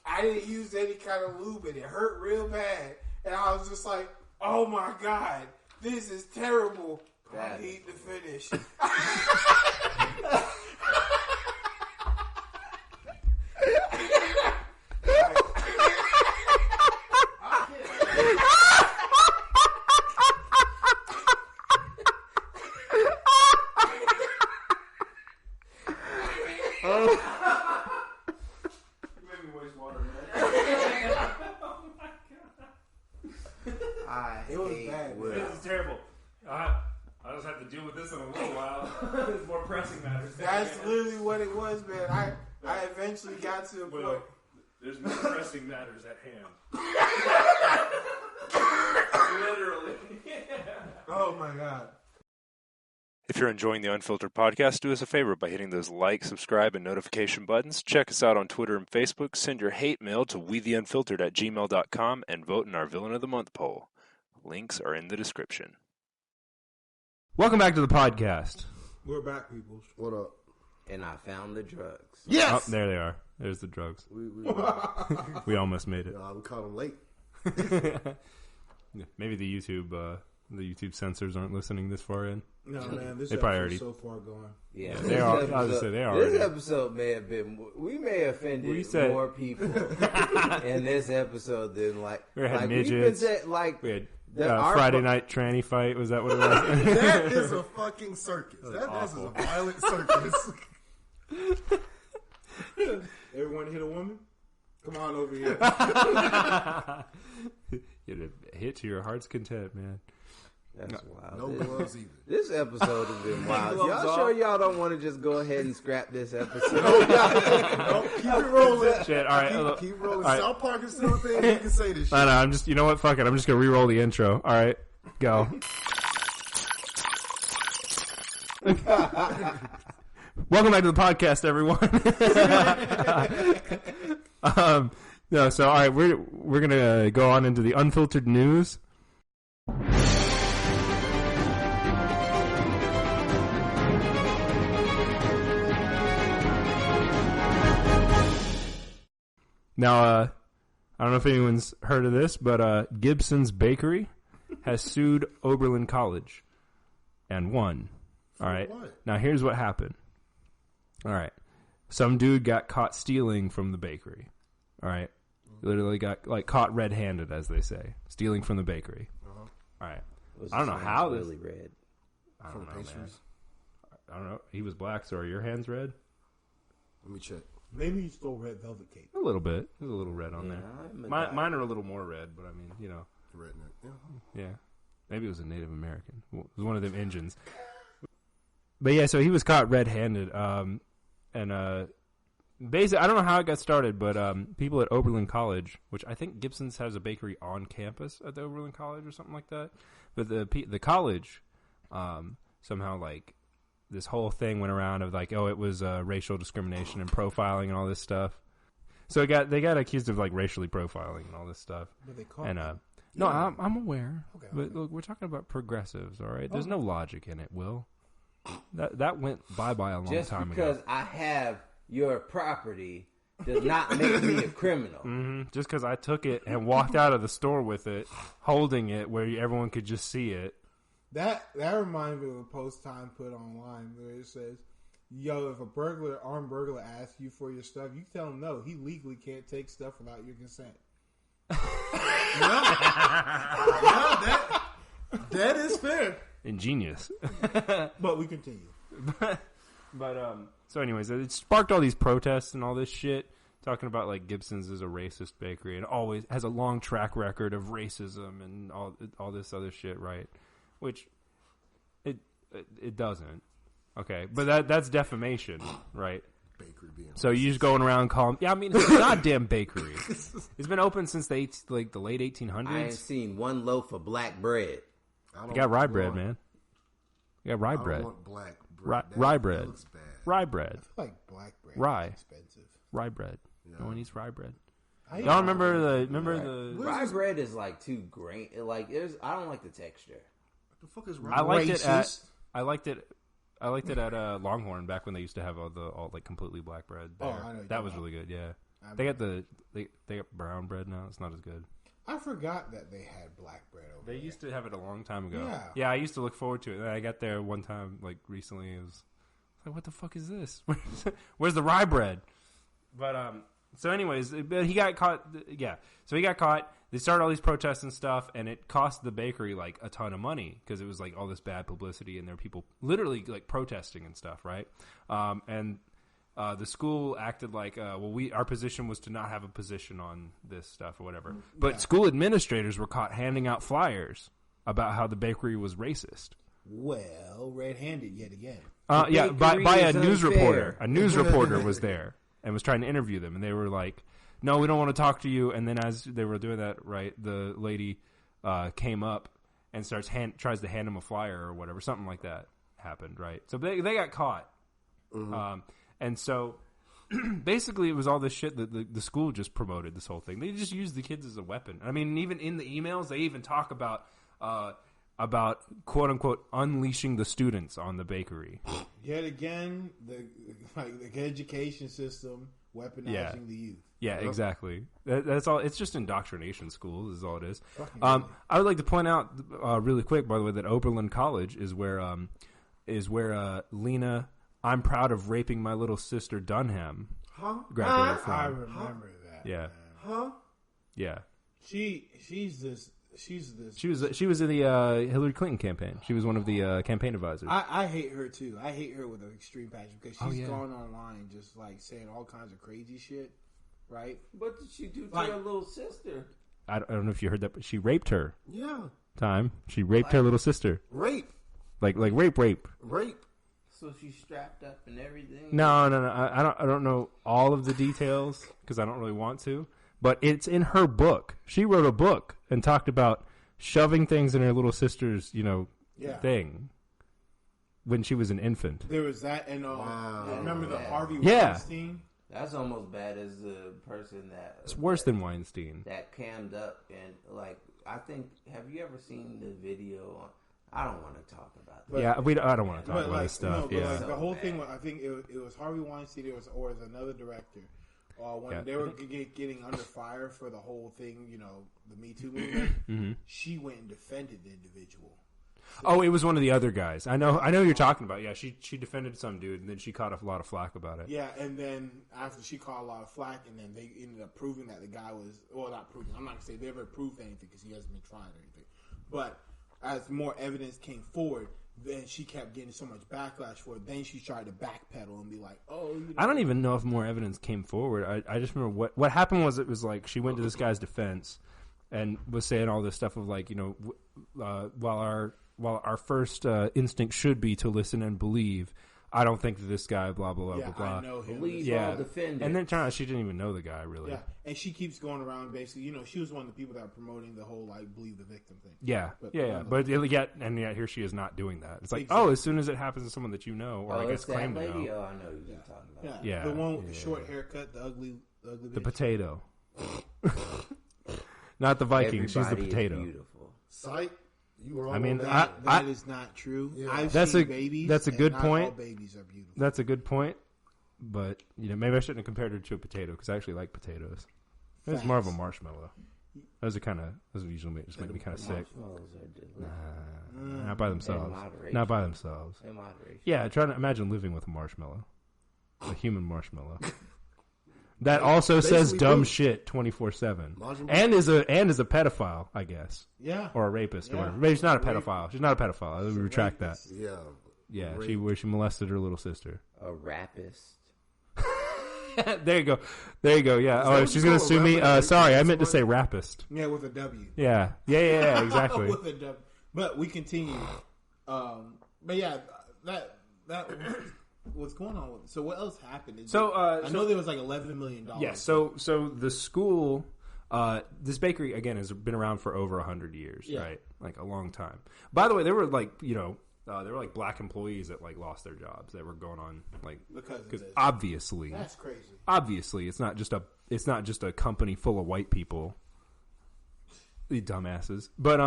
I didn't use any kind of lube and it hurt real bad. And I was just like, oh my God, this is terrible. I need to finish. It was bad. This is terrible. I just have to deal with this in a little while. There's more pressing matters. That's literally what it was, man. I eventually got to a point. There's more pressing matters at hand. Literally. Oh my God. If you're enjoying the Unfiltered Podcast, do us a favor by hitting those like, subscribe, and notification buttons. Check us out on Twitter and Facebook. Send your hate mail to wetheunfiltered@gmail.com and vote in our Villain of the Month poll. Links are in the description. Welcome back to the podcast. We're back, peoples. what up? And I found the drugs. Yes. Oh, there they are. There's the drugs. We We almost made it. we caught them late. Maybe the YouTube The YouTube censors aren't listening this far in. No, man, this They probably episode's already- so far gone. Yeah, They are. I was gonna say they are. This episode may have been. We may have offended more people in this episode than we had like midgets. We had our Friday night tranny fight. Was that what it was? That is a fucking circus. That is a violent circus. Everyone hit a woman? Come on over here. You hit to your heart's content, man. That's wild. No gloves either. This episode has been wild. gloves Y'all off. sure y'all don't want to just go ahead and scrap this episode? No, keep it rolling. Shit. All right. Keep rolling. All right. South Park is still a thing. You can say this shit. No, I'm just. You know what? Fuck it. I'm just gonna re-roll the intro. All right, go. Welcome back to the podcast, everyone. No, so all right, we're gonna go on into the unfiltered news. Now, I don't know if anyone's heard of this, but Gibson's Bakery has sued Oberlin College and won. All right. what? Now, here's what happened. All right. Some dude got caught stealing from the bakery. All right. Literally got caught red-handed, as they say, stealing from the bakery. All right. I don't know how this. Really red. I From don't know, the man. pastries. I don't know. He was black, so are your hands red? Let me check. Maybe you stole red velvet cake. A little bit. There's a little red on there. I'm a Mine, guy. mine are a little more red, but I mean, you know, Redneck. Yeah. yeah. Maybe it was a Native American. It was one of them engines. But yeah, so he was caught red-handed. Basically, I don't know how it got started, but people at Oberlin College, which I think Gibson's has a bakery on campus at the Oberlin College or something like that. But the college, somehow like this whole thing went around of like, oh, it was racial discrimination and profiling and all this stuff. So they got accused of like racially profiling and all this stuff. But they caught And them. no, I'm aware. Okay, But okay. look, we're talking about progressives, all right? There's no logic in it, Will. That went bye-bye a long Just time because ago. I have your property does not make me a criminal. Just because I took it and walked out of the store with it, holding it where everyone could just see it. That reminds me of a post Tyme put online where it says, "Yo, if a armed burglar asks you for your stuff, you tell him no. He legally can't take stuff without your consent." That is fair. Ingenious. But we continue. But so anyways, it sparked all these protests and all this shit, talking about like Gibson's is a racist bakery and always has a long track record of racism and all this other shit, right? Which it doesn't. Okay, but that's defamation, right? Bakery being. So you just going around calling? Yeah, I mean it's a goddamn bakery. It's been open since the late 1800s. I ain't seen one loaf of black bread. You got rye bread, man. You got rye I bread. don't want black Rye, bread. rye That bread. looks bad. Rye bread. Like black bread. Rye. Is expensive. Rye bread. Yeah. No one eats rye bread. I Y'all remember the Rye bread is like too grain. Like I don't like the texture. The fuck is I rye? liked it at Racist. I liked it at Longhorn back when they used to have all like completely black bread. Oh, there. I know what you're That was talking really good. Yeah, they got they got brown bread now. It's not as good. I forgot that they had black bread over They there. used to have it a long time ago. Yeah. I used to look forward to it. And I got there one time like recently. It was like, what the fuck is this? Where's the rye bread? But so anyways, he got caught. Yeah, so he got caught. They started all these protests and stuff, and it cost the bakery like a ton of money because it was like all this bad publicity, and there were people literally like protesting and stuff, right? And the school acted like, our position was to not have a position on this stuff or whatever. But school administrators were caught handing out flyers about how the bakery was racist. Well, red-handed yet again. Yeah, by bakery a is news unfair. reporter. A news reporter was there and was trying to interview them, and they were like, "No, we don't want to talk to you." And then as they were doing that, right, the lady came up and tries to hand him a flyer or whatever, something like that happened, right? So they got caught, and so basically it was all this shit that the school just promoted this whole thing. They just used the kids as a weapon. I mean, even in the emails, they even talk about quote unquote unleashing the students on the bakery. Yet again, the education system weaponizing the youth. Yeah, exactly. That's all. It's just indoctrination schools is all it is. Really. I would like to point out really quick, by the way, that Oberlin College is where Lena, I'm proud of raping my little sister Dunham, graduated from. I remember that. Yeah. Man. Yeah. She's this. She was in the Hillary Clinton campaign. She was one of the campaign advisors. I hate her too. I hate her with an extreme passion because she's gone online just like saying all kinds of crazy shit. Right? What did she do to her little sister? I don't know if you heard that, but she raped her. Yeah. Tyme. She raped her little sister. Rape. Like rape. Rape. So she's strapped up and everything? No. I don't know all of the details because I don't really want to. But it's in her book. She wrote a book and talked about shoving things in her little sister's, thing when she was an infant. There was that, and remember the Harvey Yeah. Weinstein? That's almost bad as the person that... It's worse than Weinstein. That cammed up and, I think... Have you ever seen the video? I don't want to talk about that. I don't want to talk about this stuff. The whole thing, I think it was Harvey Weinstein, or it was another director. When they were getting under fire for the whole thing, the Me Too movement, she went and defended the individual. Oh, it was one of the other guys. I know who you're talking about. Yeah, she defended some dude, and then she caught a lot of flack about it. Yeah, and then after she caught a lot of flack, and then they ended up proving that the guy was, not proving, I'm not going to say they ever proved anything because he hasn't been tried or anything. But as more evidence came forward, then she kept getting so much backlash for it. Then she tried to backpedal and be like, I don't even know if more evidence came forward. I just remember what happened was it was like she went to this guy's defense and was saying all this stuff of like, while our first instinct should be to listen and believe, I don't think that this guy, blah, blah, blah, blah. I know him. Believe all defenders. And then it turned out she didn't even know the guy, really. Yeah, and she keeps going around basically, she was one of the people that are promoting the whole, believe the victim thing. Yeah, but yet here she is not doing that. It's like, Exactly. as soon as it happens to someone that you know, or I guess claim to know. Oh, I know who you're talking about. Yeah. The one with the short haircut, the ugly bitch. The potato. Not the Viking, she's the Everybody potato. is beautiful. Sight. You were that is not true. Yeah. I've That's seen a- babies. that's a and good not point. All babies are beautiful. That's a good point, but maybe I shouldn't have compared her to a potato because I actually like potatoes. It's more of a marshmallow. Those usually make me kind of sick. Marshmallows are delicious. Not by themselves. moderation. Not by themselves. In moderation. Yeah, try to imagine living with a marshmallow, a human marshmallow. That also says Basically dumb do. shit 24/7, Marshmallow. and is a pedophile, I guess, Yeah. or a rapist, or Yeah. whatever. Maybe she's not a pedophile. She's not a pedophile. I would retract that. Yeah. Yeah, Rape. she molested her little sister. A rapist. There you go. Yeah. that Oh, what she's you gonna call sue a me. rapper? Sorry, I meant to say rapist. Yeah, with a W. Yeah. Exactly. With a W. But we continue. But yeah, that what's going on with it? So what else happened? I know there was like $11 million. Yeah. So the school, this bakery again has been around for over 100 years, right? Like a long time. By the way, there were like there were like black employees that like lost their jobs that were going on like because obviously that's crazy. Obviously, it's not just a company full of white people, you dumbasses. But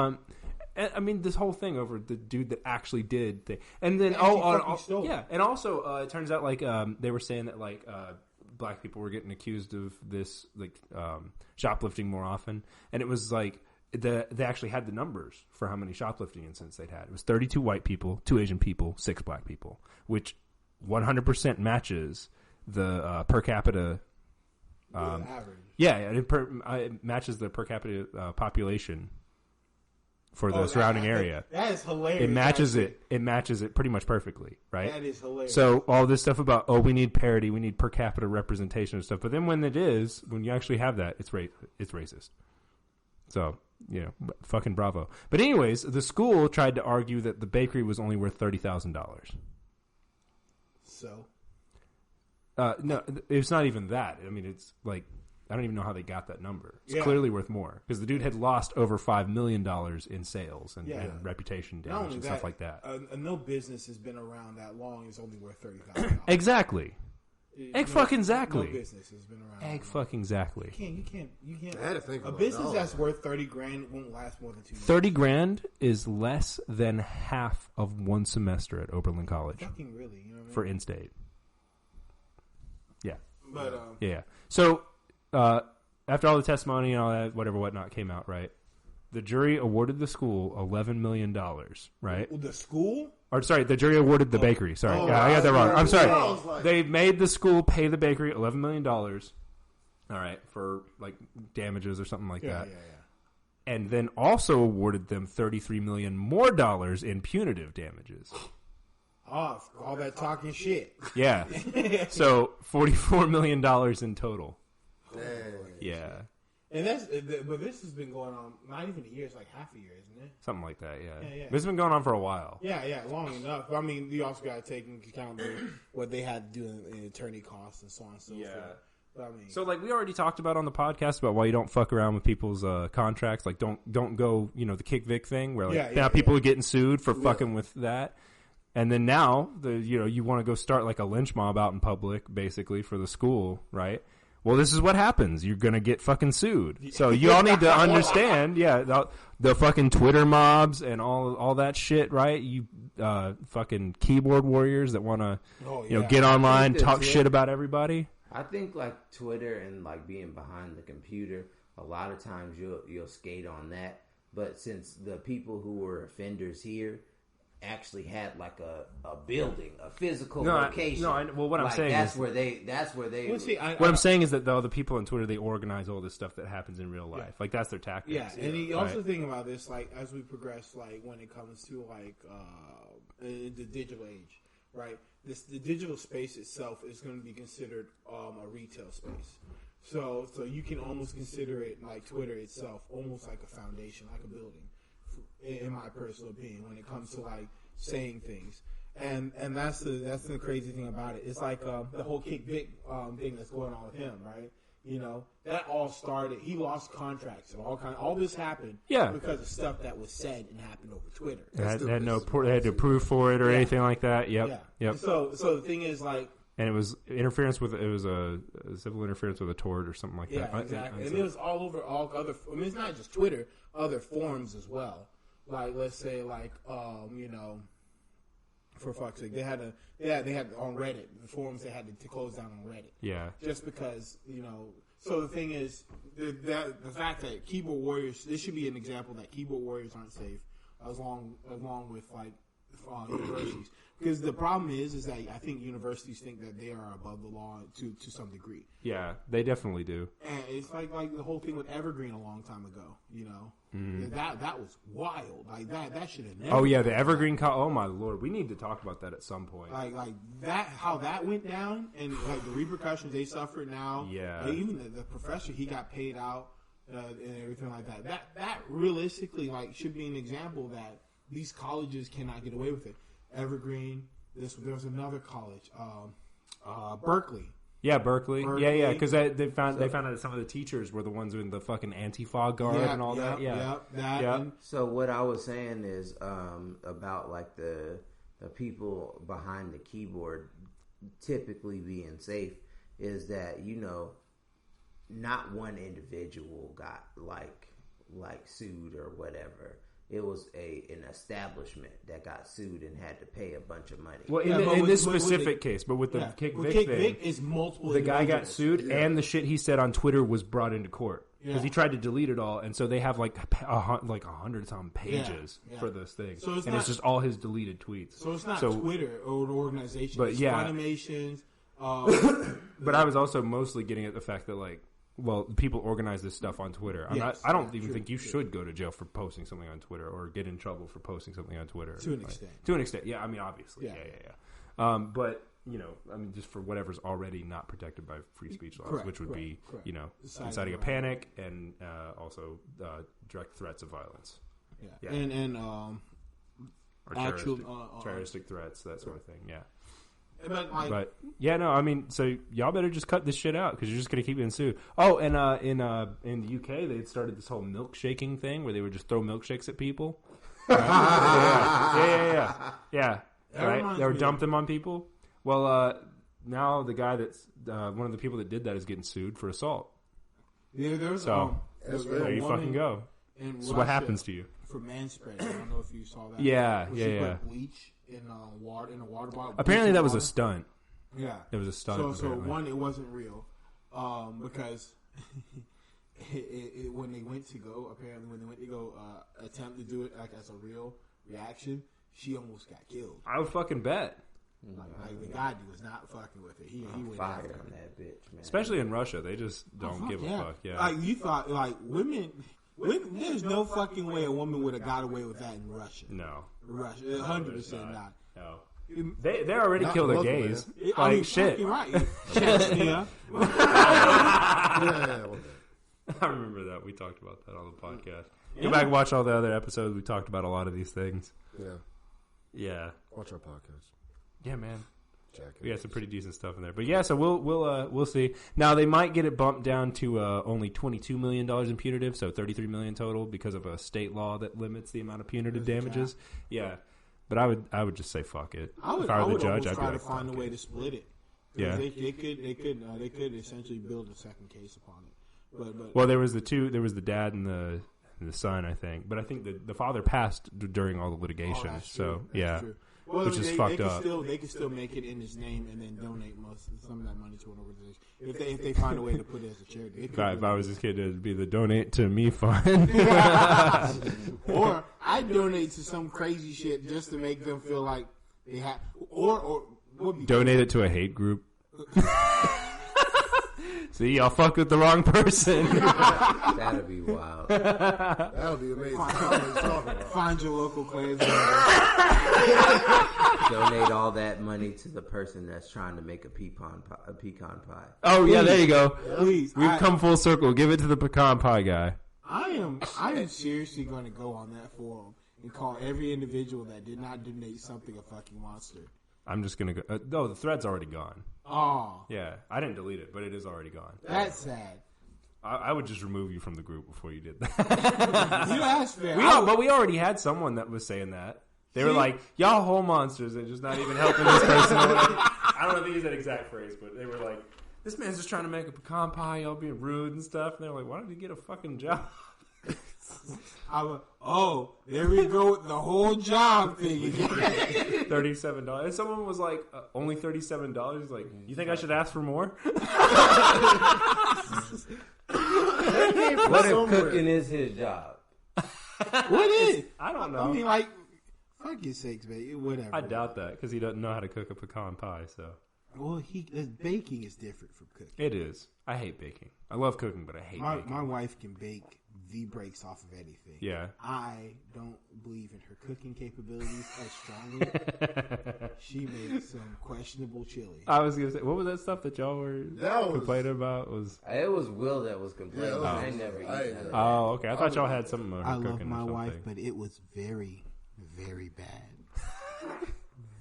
I mean, this whole thing over the dude that actually did thing, and then and also it turns out like they were saying that like black people were getting accused of this like shoplifting more often, and it was like they actually had the numbers for how many shoplifting incidents they'd had. It was 32 white people, 2 Asian people, 6 black people, which 100% matches the per capita. Average. Yeah, it matches the per capita population for the surrounding area. That is hilarious. It matches it. It matches it pretty much perfectly, right? That is hilarious. So all this stuff about we need parity, we need per capita representation and stuff. But then when you actually have that, it's racist. So fucking bravo. But anyways, the school tried to argue that the bakery was only worth $30,000. So. No, it's not even that. I mean, it's like I don't even know how they got that number. It's clearly worth more because the dude had lost over $5 million in sales and reputation damage and stuff like that. No business has been around that long. It's only worth $30,000. Exactly. Fucking exactly. No business has been around. Fucking exactly. You can't. I had to think A about business that. that's worth $30,000 won't last more than 2 years. $30,000 is less than half of one semester at Oberlin College Fucking really, you know what I mean? for in-state. Yeah. But Yeah. So after all the testimony and all that, whatnot came out, right? The jury awarded the school $11 million, right? The school? Or sorry, the jury awarded the bakery. Sorry, I got that wrong. I'm sorry. They made the school pay the bakery $11 million. All right, for like damages or something like that. Yeah. And then also awarded them $33 million more in punitive damages. Oh, all that talking shit. Yeah. So $44 million in total. Dang. Yeah. And but this has been going on not even a year, it's like half a year, isn't it? Something like that, yeah. Yeah. But it's been going on for a while. Yeah, long enough. But, I mean, you also got to take into account what they had to do in attorney costs and so on and so forth. But, I mean, so, like, we already talked about on the podcast about why you don't fuck around with people's contracts. Like, don't go, the Kick Vic thing where, like, people are getting sued for fucking with that. And then now, you want to go start, like, a lynch mob out in public, basically, for the school, right? Well, this is what happens. You're going to get fucking sued. So you all need to understand, the fucking Twitter mobs and all that shit, right? You fucking keyboard warriors that want to, get online, talk shit about everybody. I think, like, Twitter and, like, being behind the computer, a lot of times you'll skate on that. But since the people who were offenders here actually had like a building, a physical location. What I'm saying that's is where they. Well, see, what I'm saying is that the people on Twitter, they organize all this stuff that happens in real life. Yeah. Like that's their tactics. Yeah, and you also think about this, like as we progress, like when it comes to like the digital age, right? The digital space itself is going to be considered a retail space. So you can almost consider it like Twitter itself, almost like a foundation, like a building. In my personal opinion, when it comes to like saying things, and that's the crazy thing about it. It's like the whole Kick Vic thing that's going on with him, right? That all started. He lost contracts and all this happened, because of stuff that was said and happened over Twitter. They had to prove for it or anything like that. Yep. So the thing is like. And it was a civil interference with a tort or something like that. Yeah, exactly. And it was all over all other. I mean, it's not just Twitter, other forums as well. Like, let's say, like, for fuck's sake, they had on Reddit, the forums they had to close down on Reddit. Yeah. Just because, So the thing is, the fact that keyboard warriors, this should be an example that keyboard warriors aren't safe, along with like universities. Because the problem is that I think universities think that they are above the law to some degree. Yeah, they definitely do. And it's like the whole thing with Evergreen a long time ago. That was wild. Like that should have never. Oh yeah, the Evergreen. Oh my lord, we need to talk about that at some point. Like that, how that went down, and like the repercussions they suffered now. Yeah, even the professor, he got paid out and everything like that. That realistically should be an example that these colleges cannot get away with it. Evergreen. There was another college, Berkeley. Yeah, Berkeley. Yeah, because they found out that some of the teachers were the ones in the fucking Antifa guard and all that. Yeah. So what I was saying is about like the people behind the keyboard typically being safe is that not one individual got like sued or whatever. It was an establishment that got sued and had to pay a bunch of money. Well, in this specific case, but with the Kick Vic thing, is multiple. The guy got sued, and the shit he said on Twitter was brought into court because he tried to delete it all, and so they have like 100-some pages for this thing, it's just all his deleted tweets. So it's not Twitter or an organization, but it's Funimations. But I was also mostly getting at the fact that people organize this stuff on Twitter. I don't even think you should go to jail for posting something on Twitter or get in trouble for posting something on Twitter. To an extent. To an extent, yeah. I mean, obviously, yeah. But just for whatever's already not protected by free speech laws, which would be inciting a panic and also direct threats of violence. Yeah. And or terroristic threats, that sort of thing. Yeah. But I mean, so y'all better just cut this shit out because you're just gonna keep getting sued. Oh, and in the UK they had started this whole milkshaking thing where they would just throw milkshakes at people. Right? Yeah. Right? They were dumped them on people. Well, now the guy that's one of the people that did that is getting sued for assault. Yeah, there's there you fucking go. So what happens to you for man spread? I don't know if you saw that. Yeah. Put bleach in a water bottle. Apparently that was a stunt. Yeah, It was a stunt. So one, it wasn't real, because when they went to go attempt to do it like as a real reaction, she almost got killed. I would fucking bet. Like the guy was not fucking with it. He went fire after her. on that bitch, man. Especially in Russia, they just don't give a fuck. Yeah. Like you thought, like women. There's no fucking way a woman would have got away with that in Russia. No. Russia, 100% not. No. They already killed the gays. Shit. Right. Chechnya. I remember that. We talked about that on the podcast. Go back and watch all the other episodes. We talked about a lot of these things. Yeah. Watch our podcast. Yeah, man. Jack, We had some pretty decent stuff in there. But yeah, so we'll see. Now they might get it bumped down to only $22 million in punitive, so $33 million total because of a state law that limits the amount of punitive damages. Yeah. But I would just say fuck it. If I were the judge, I'd try to find a way to split it. Yeah. They could essentially build a second case upon it. But well, there was the dad and the son, I think. But I think the father passed during all the litigation. That's so true. yeah. True. Well, which is fucked up. They can still make it in his name and then donate some of that money to an organization if they find a way to put it as a charity. If I was this kid, it'd be the donate to me fund. Or I donate to some crazy shit just to make them feel like they have, or donate it to a hate group. See, y'all fucked with the wrong person. That'd be wild. That would be amazing. Find your local clans. Donate all that money to the person that's trying to make a pecan pie. Oh yeah, there you go. Please, We've come full circle. Give it to the pecan pie guy. I am seriously going to go on that forum and call every individual that did not donate something a fucking monster. I'm just gonna go. No, the thread's already gone. Oh, Yeah, I didn't delete it, but it is already gone. that's sad. I would just remove you from the group before you did that. That's fair. But we already had someone that was saying that. They were like, y'all whole monsters and just not even helping this person. I don't think it's that exact phrase, but they were like, this man's just trying to make a pecan pie, y'all being rude and stuff. And they're like, why don't you get a fucking job? There we go with the whole job thing again. $37. And someone was like, only $37? He's like, you think I should ask for more? What if cooking is his job? What is? I don't know. I mean, like, fuck your sakes, man. Whatever. I doubt that because he doesn't know how to cook a pecan pie. So Well, baking is different from cooking. it is. I hate baking. I love cooking, but I hate baking. My wife can bake the breaks off of anything. Yeah. I don't believe in her cooking capabilities as strongly. She made some questionable chili. I was gonna say, what was that stuff that y'all were complaining about? It was Will that was complaining. Yeah, I never eaten that. Oh, okay. I thought y'all had something. I love my wife, but it was very, very bad.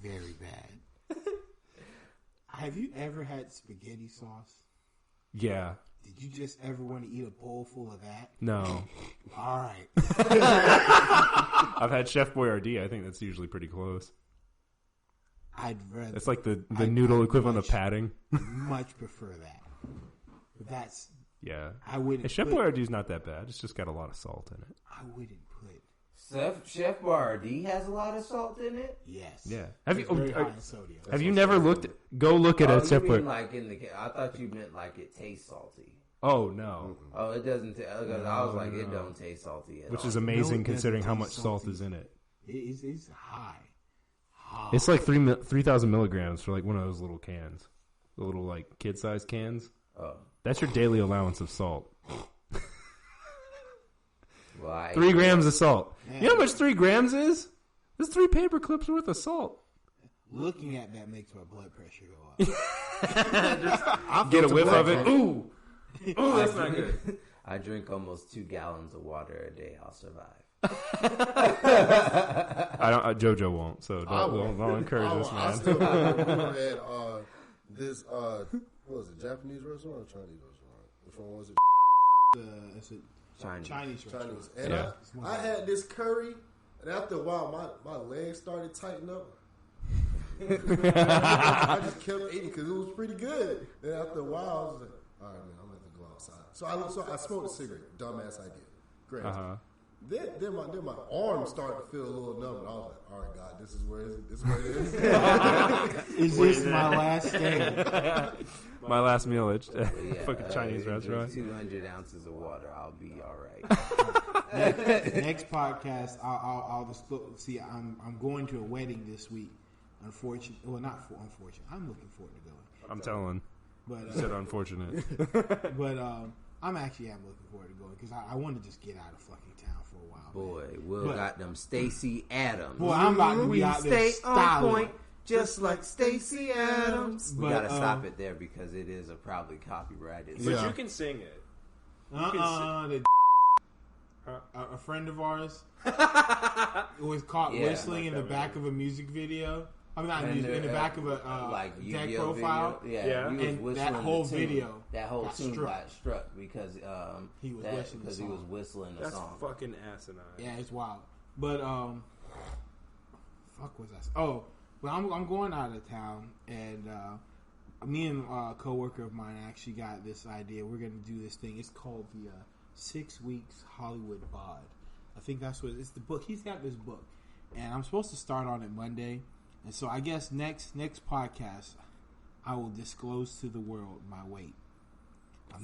Very bad. Have you ever had spaghetti sauce? Yeah. Did you just ever want to eat a bowl full of that? No. All right. I've had Chef Boyardee. I think that's usually pretty close. I'd rather. It's like the noodle equivalent of padding. Much prefer that. But that's. Yeah. I wouldn't. And Chef Boyardee's not that bad. It's just got a lot of salt in it. I wouldn't put. Chef Boyardee has a lot of salt in it. Yes. Yeah. It's very high in sodium. Have you never looked? Go look at a Chef Boyardee. Like I thought you meant like it tastes salty. Oh no! Oh, it doesn't. I was like, it don't taste salty at all. Which is amazing considering how much salt is in it. It's high. It's like 3,000 milligrams for like one of those little cans, the little like kid-sized cans. Oh, that's your daily allowance of salt. Well, 3 grams of salt. Man. You know how much 3 grams is? There's 3 paper clips worth of salt. Looking at that makes my blood pressure go up. Get a whiff of it. Ooh. Oh, that's not good. I drink almost 2 gallons of water a day. I'll survive. I don't. Jojo won't. So don't encourage this man. I still remember at this. What was it? Japanese restaurant or Chinese restaurant? Which one was it? Chinese restaurant. And I had this curry, and after a while, my legs started tightening up. I just kept eating because it was pretty good. Then after a while, I was like, all right, man, I'm going to have to go outside. So I smoked a cigarette. Dumbass idea. Great. Then my arms started to feel a little numb. And I was like, all right, God, this is where it is. Is this my last stand? My last meal at Yeah, fucking Chinese restaurant. 200 ounces of water. I'll be all right. Next podcast, I'll disclose. See, I'm going to a wedding this week. Unfortunate. Well, not unfortunate. I'm looking forward to going. I'm telling. But You said unfortunate. but I'm looking forward to going because I want to just get out of fucking town for a while. Boy, man. Will got them Stacey Adams. Boy, I'm about to be out there Stay on styling. point, just like Stacey Adams. We But, gotta stop it there because it is probably copyrighted. But Yeah. you can sing it. A friend of ours was caught whistling in the back of a music video. I mean, not And music, in the back of a like tech Yu-Gi-Oh profile. video. Yeah. he was And whistling that whole the tune. video That whole got tune struck. got struck because He was whistling the he song. was whistling the That's song. fucking asinine. Yeah, it's wild. But fuck was that? Oh, but I'm going out of town, and me and a coworker of mine actually got this idea. We're gonna do this thing. It's called the 6 Weeks Hollywood Bod. I think that's what it's the book. He's got this book, and I'm supposed to start on it Monday. And so I guess next podcast, I will disclose to the world my weight.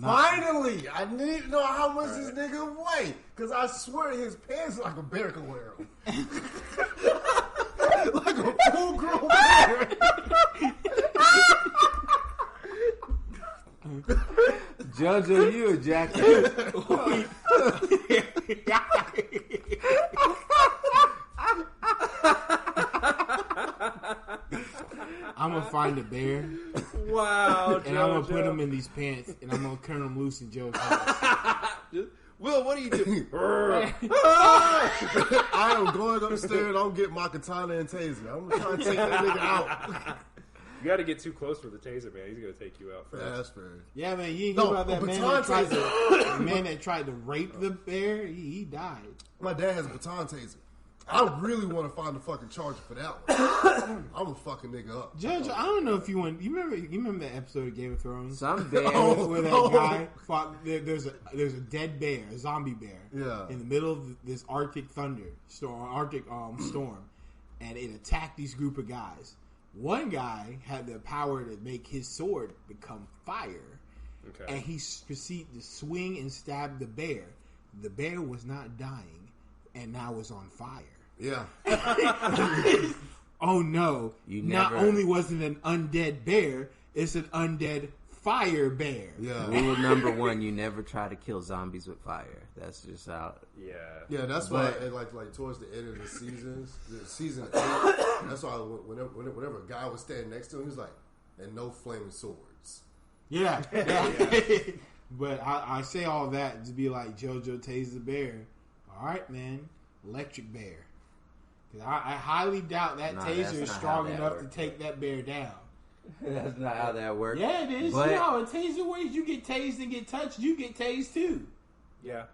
Finally, I need to know how much this nigga weigh, because I swear his pants like a bear can wear them. Like a full-grown bear. Jojo, you a jackass. I'm gonna find a bear, Wow, and I'm gonna put him in these pants, and I'm gonna turn him loose in Joe's house. Will, what are you doing? I am going upstairs. I'm getting my katana and taser. I'm trying to take that nigga out. You got to get too close for the taser, man. He's gonna take you out first. Yeah, that's fair. Yeah, man, you ain't hear about that a man baton that, taser. the man that tried to rape the bear? He died. My dad has a baton taser. I really want to find the fucking charger for that one. I'm gonna fucking nigga up. Judge, I don't know if you want. You remember that episode of Game of Thrones? Some bear. Where that guy fought. There's a dead bear, a zombie bear. Yeah. In the middle of this Arctic storm, and it attacked these group of guys. One guy had the power to make his sword become fire, and he proceeded to swing and stab the bear. The bear was not dying, and now was on fire. Yeah. Oh no! Not only was it an undead bear, it's an undead fire bear. Yeah. Rule number 1: you never try to kill zombies with fire. That's just how. Yeah, that's why, like towards the end of the season 8, that's why whenever a guy was standing next to him, he was like, "And no flaming swords." Yeah. But I say all that to be like JoJo tased the bear. All right, man, electric bear. Because I highly doubt that taser is strong enough to take that bear down. That's not how that works. Yeah, it is. But, You know how a taser works? You get tased and get touched, you get tased too. Yeah.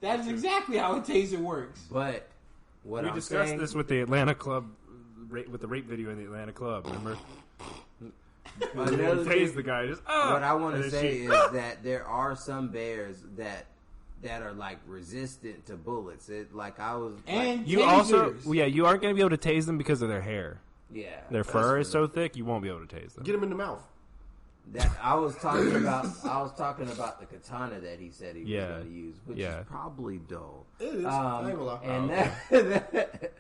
That's exactly how a taser works. But what We I'm discussed saying, this with the Atlanta club, with the rape video in the Atlanta club. Remember? another Tased thing- the guy. Just what I want and to then say she- is that there are some bears that are like resistant to bullets. It like I was And You tasers. also, you aren't going to be able to tase them because of their hair. yeah. Their fur is so thick, you won't be able to tase them. Get him in the mouth. That I was talking about. I was talking about the katana that he said he was going to use, which is probably dull. It is. I ain't gonna lie. And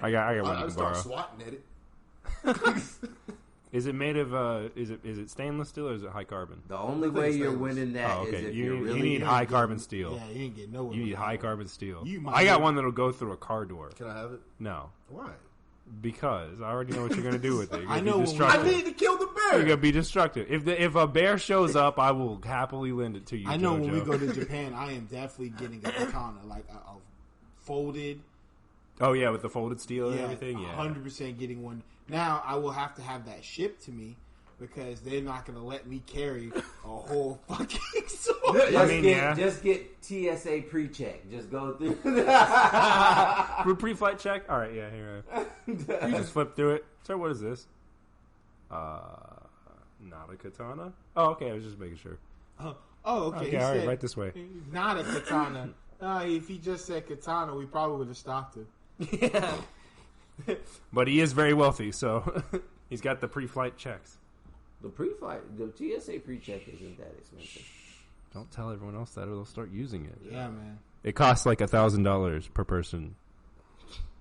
I got one I you can start borrow. swatting at it. Is it made of? Is it stainless steel or is it high carbon? the only way you're winning that Oh, is okay. if You you're need, really you need high carbon steel. Yeah, you ain't getting nowhere. You need with high that. carbon steel. You might I got get- one that'll go through a car door. Can I have it? No, Why? because I already know what you're going to do with it. You're I gonna know be when we- destructive. I need to kill the You're bear. gonna be destructive. If a bear shows up, I will happily lend it to you. I know Jojo. when we go to Japan, I am definitely getting a katana, like a folded. Oh yeah, with the folded steel and Yeah, everything. Yeah, 100% getting one. Now I will have to have that shipped to me because they're not going to let me carry a whole fucking sword. Just get TSA pre-check. Just go through. pre-flight check. All right, yeah, here. You just flip through it. Sir, what is this? Not a katana. Oh, okay. I was just making sure. Oh, okay. Okay, he all right, said, right this way. Not a katana. If he just said katana, we probably would have stopped him. Yeah. But he is very wealthy, so he's got the pre-flight checks. The TSA pre-check isn't that expensive. Don't tell everyone else that, or they'll start using it. Yeah, man. It costs like $1,000 per person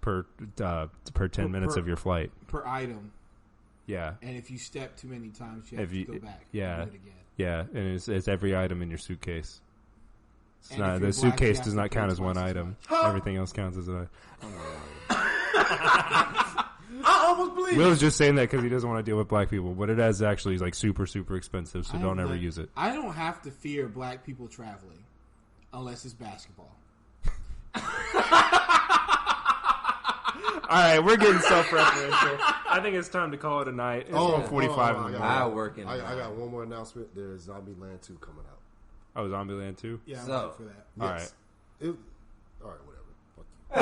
per 10 minutes of your flight. Per item. Yeah. And if you step too many times, you have to go back. Yeah. And do it again. Yeah, and it's every item in your suitcase. It's And not, if the you're black, suitcase you does have not to count pay as one twice as item. much. Everything else counts as a... I almost believe Will's just saying that because he doesn't want to deal with black people, but it is actually like super, super expensive, so don't ever use it. I don't have to fear black people traveling unless it's basketball. All right, we're getting self-referential. I think it's time to call it a night. It's 1:45 in the morning. I work in. I got one more announcement. There's Zombieland 2 coming out. Oh, Zombieland 2? Yeah, I'm So- ready for that. All Yes. All right, whatever. Fuck you.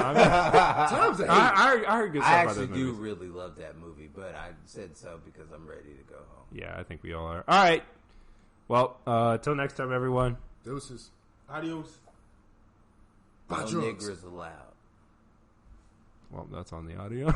Time's I heard good stuff I about actually those do movies. really love that movie, but I said so because I'm ready to go home. Yeah, I think we all are. All right. Well, till next time, everyone. Deuces. Adios. Buy No drugs. niggers allowed. Well, that's on the audio.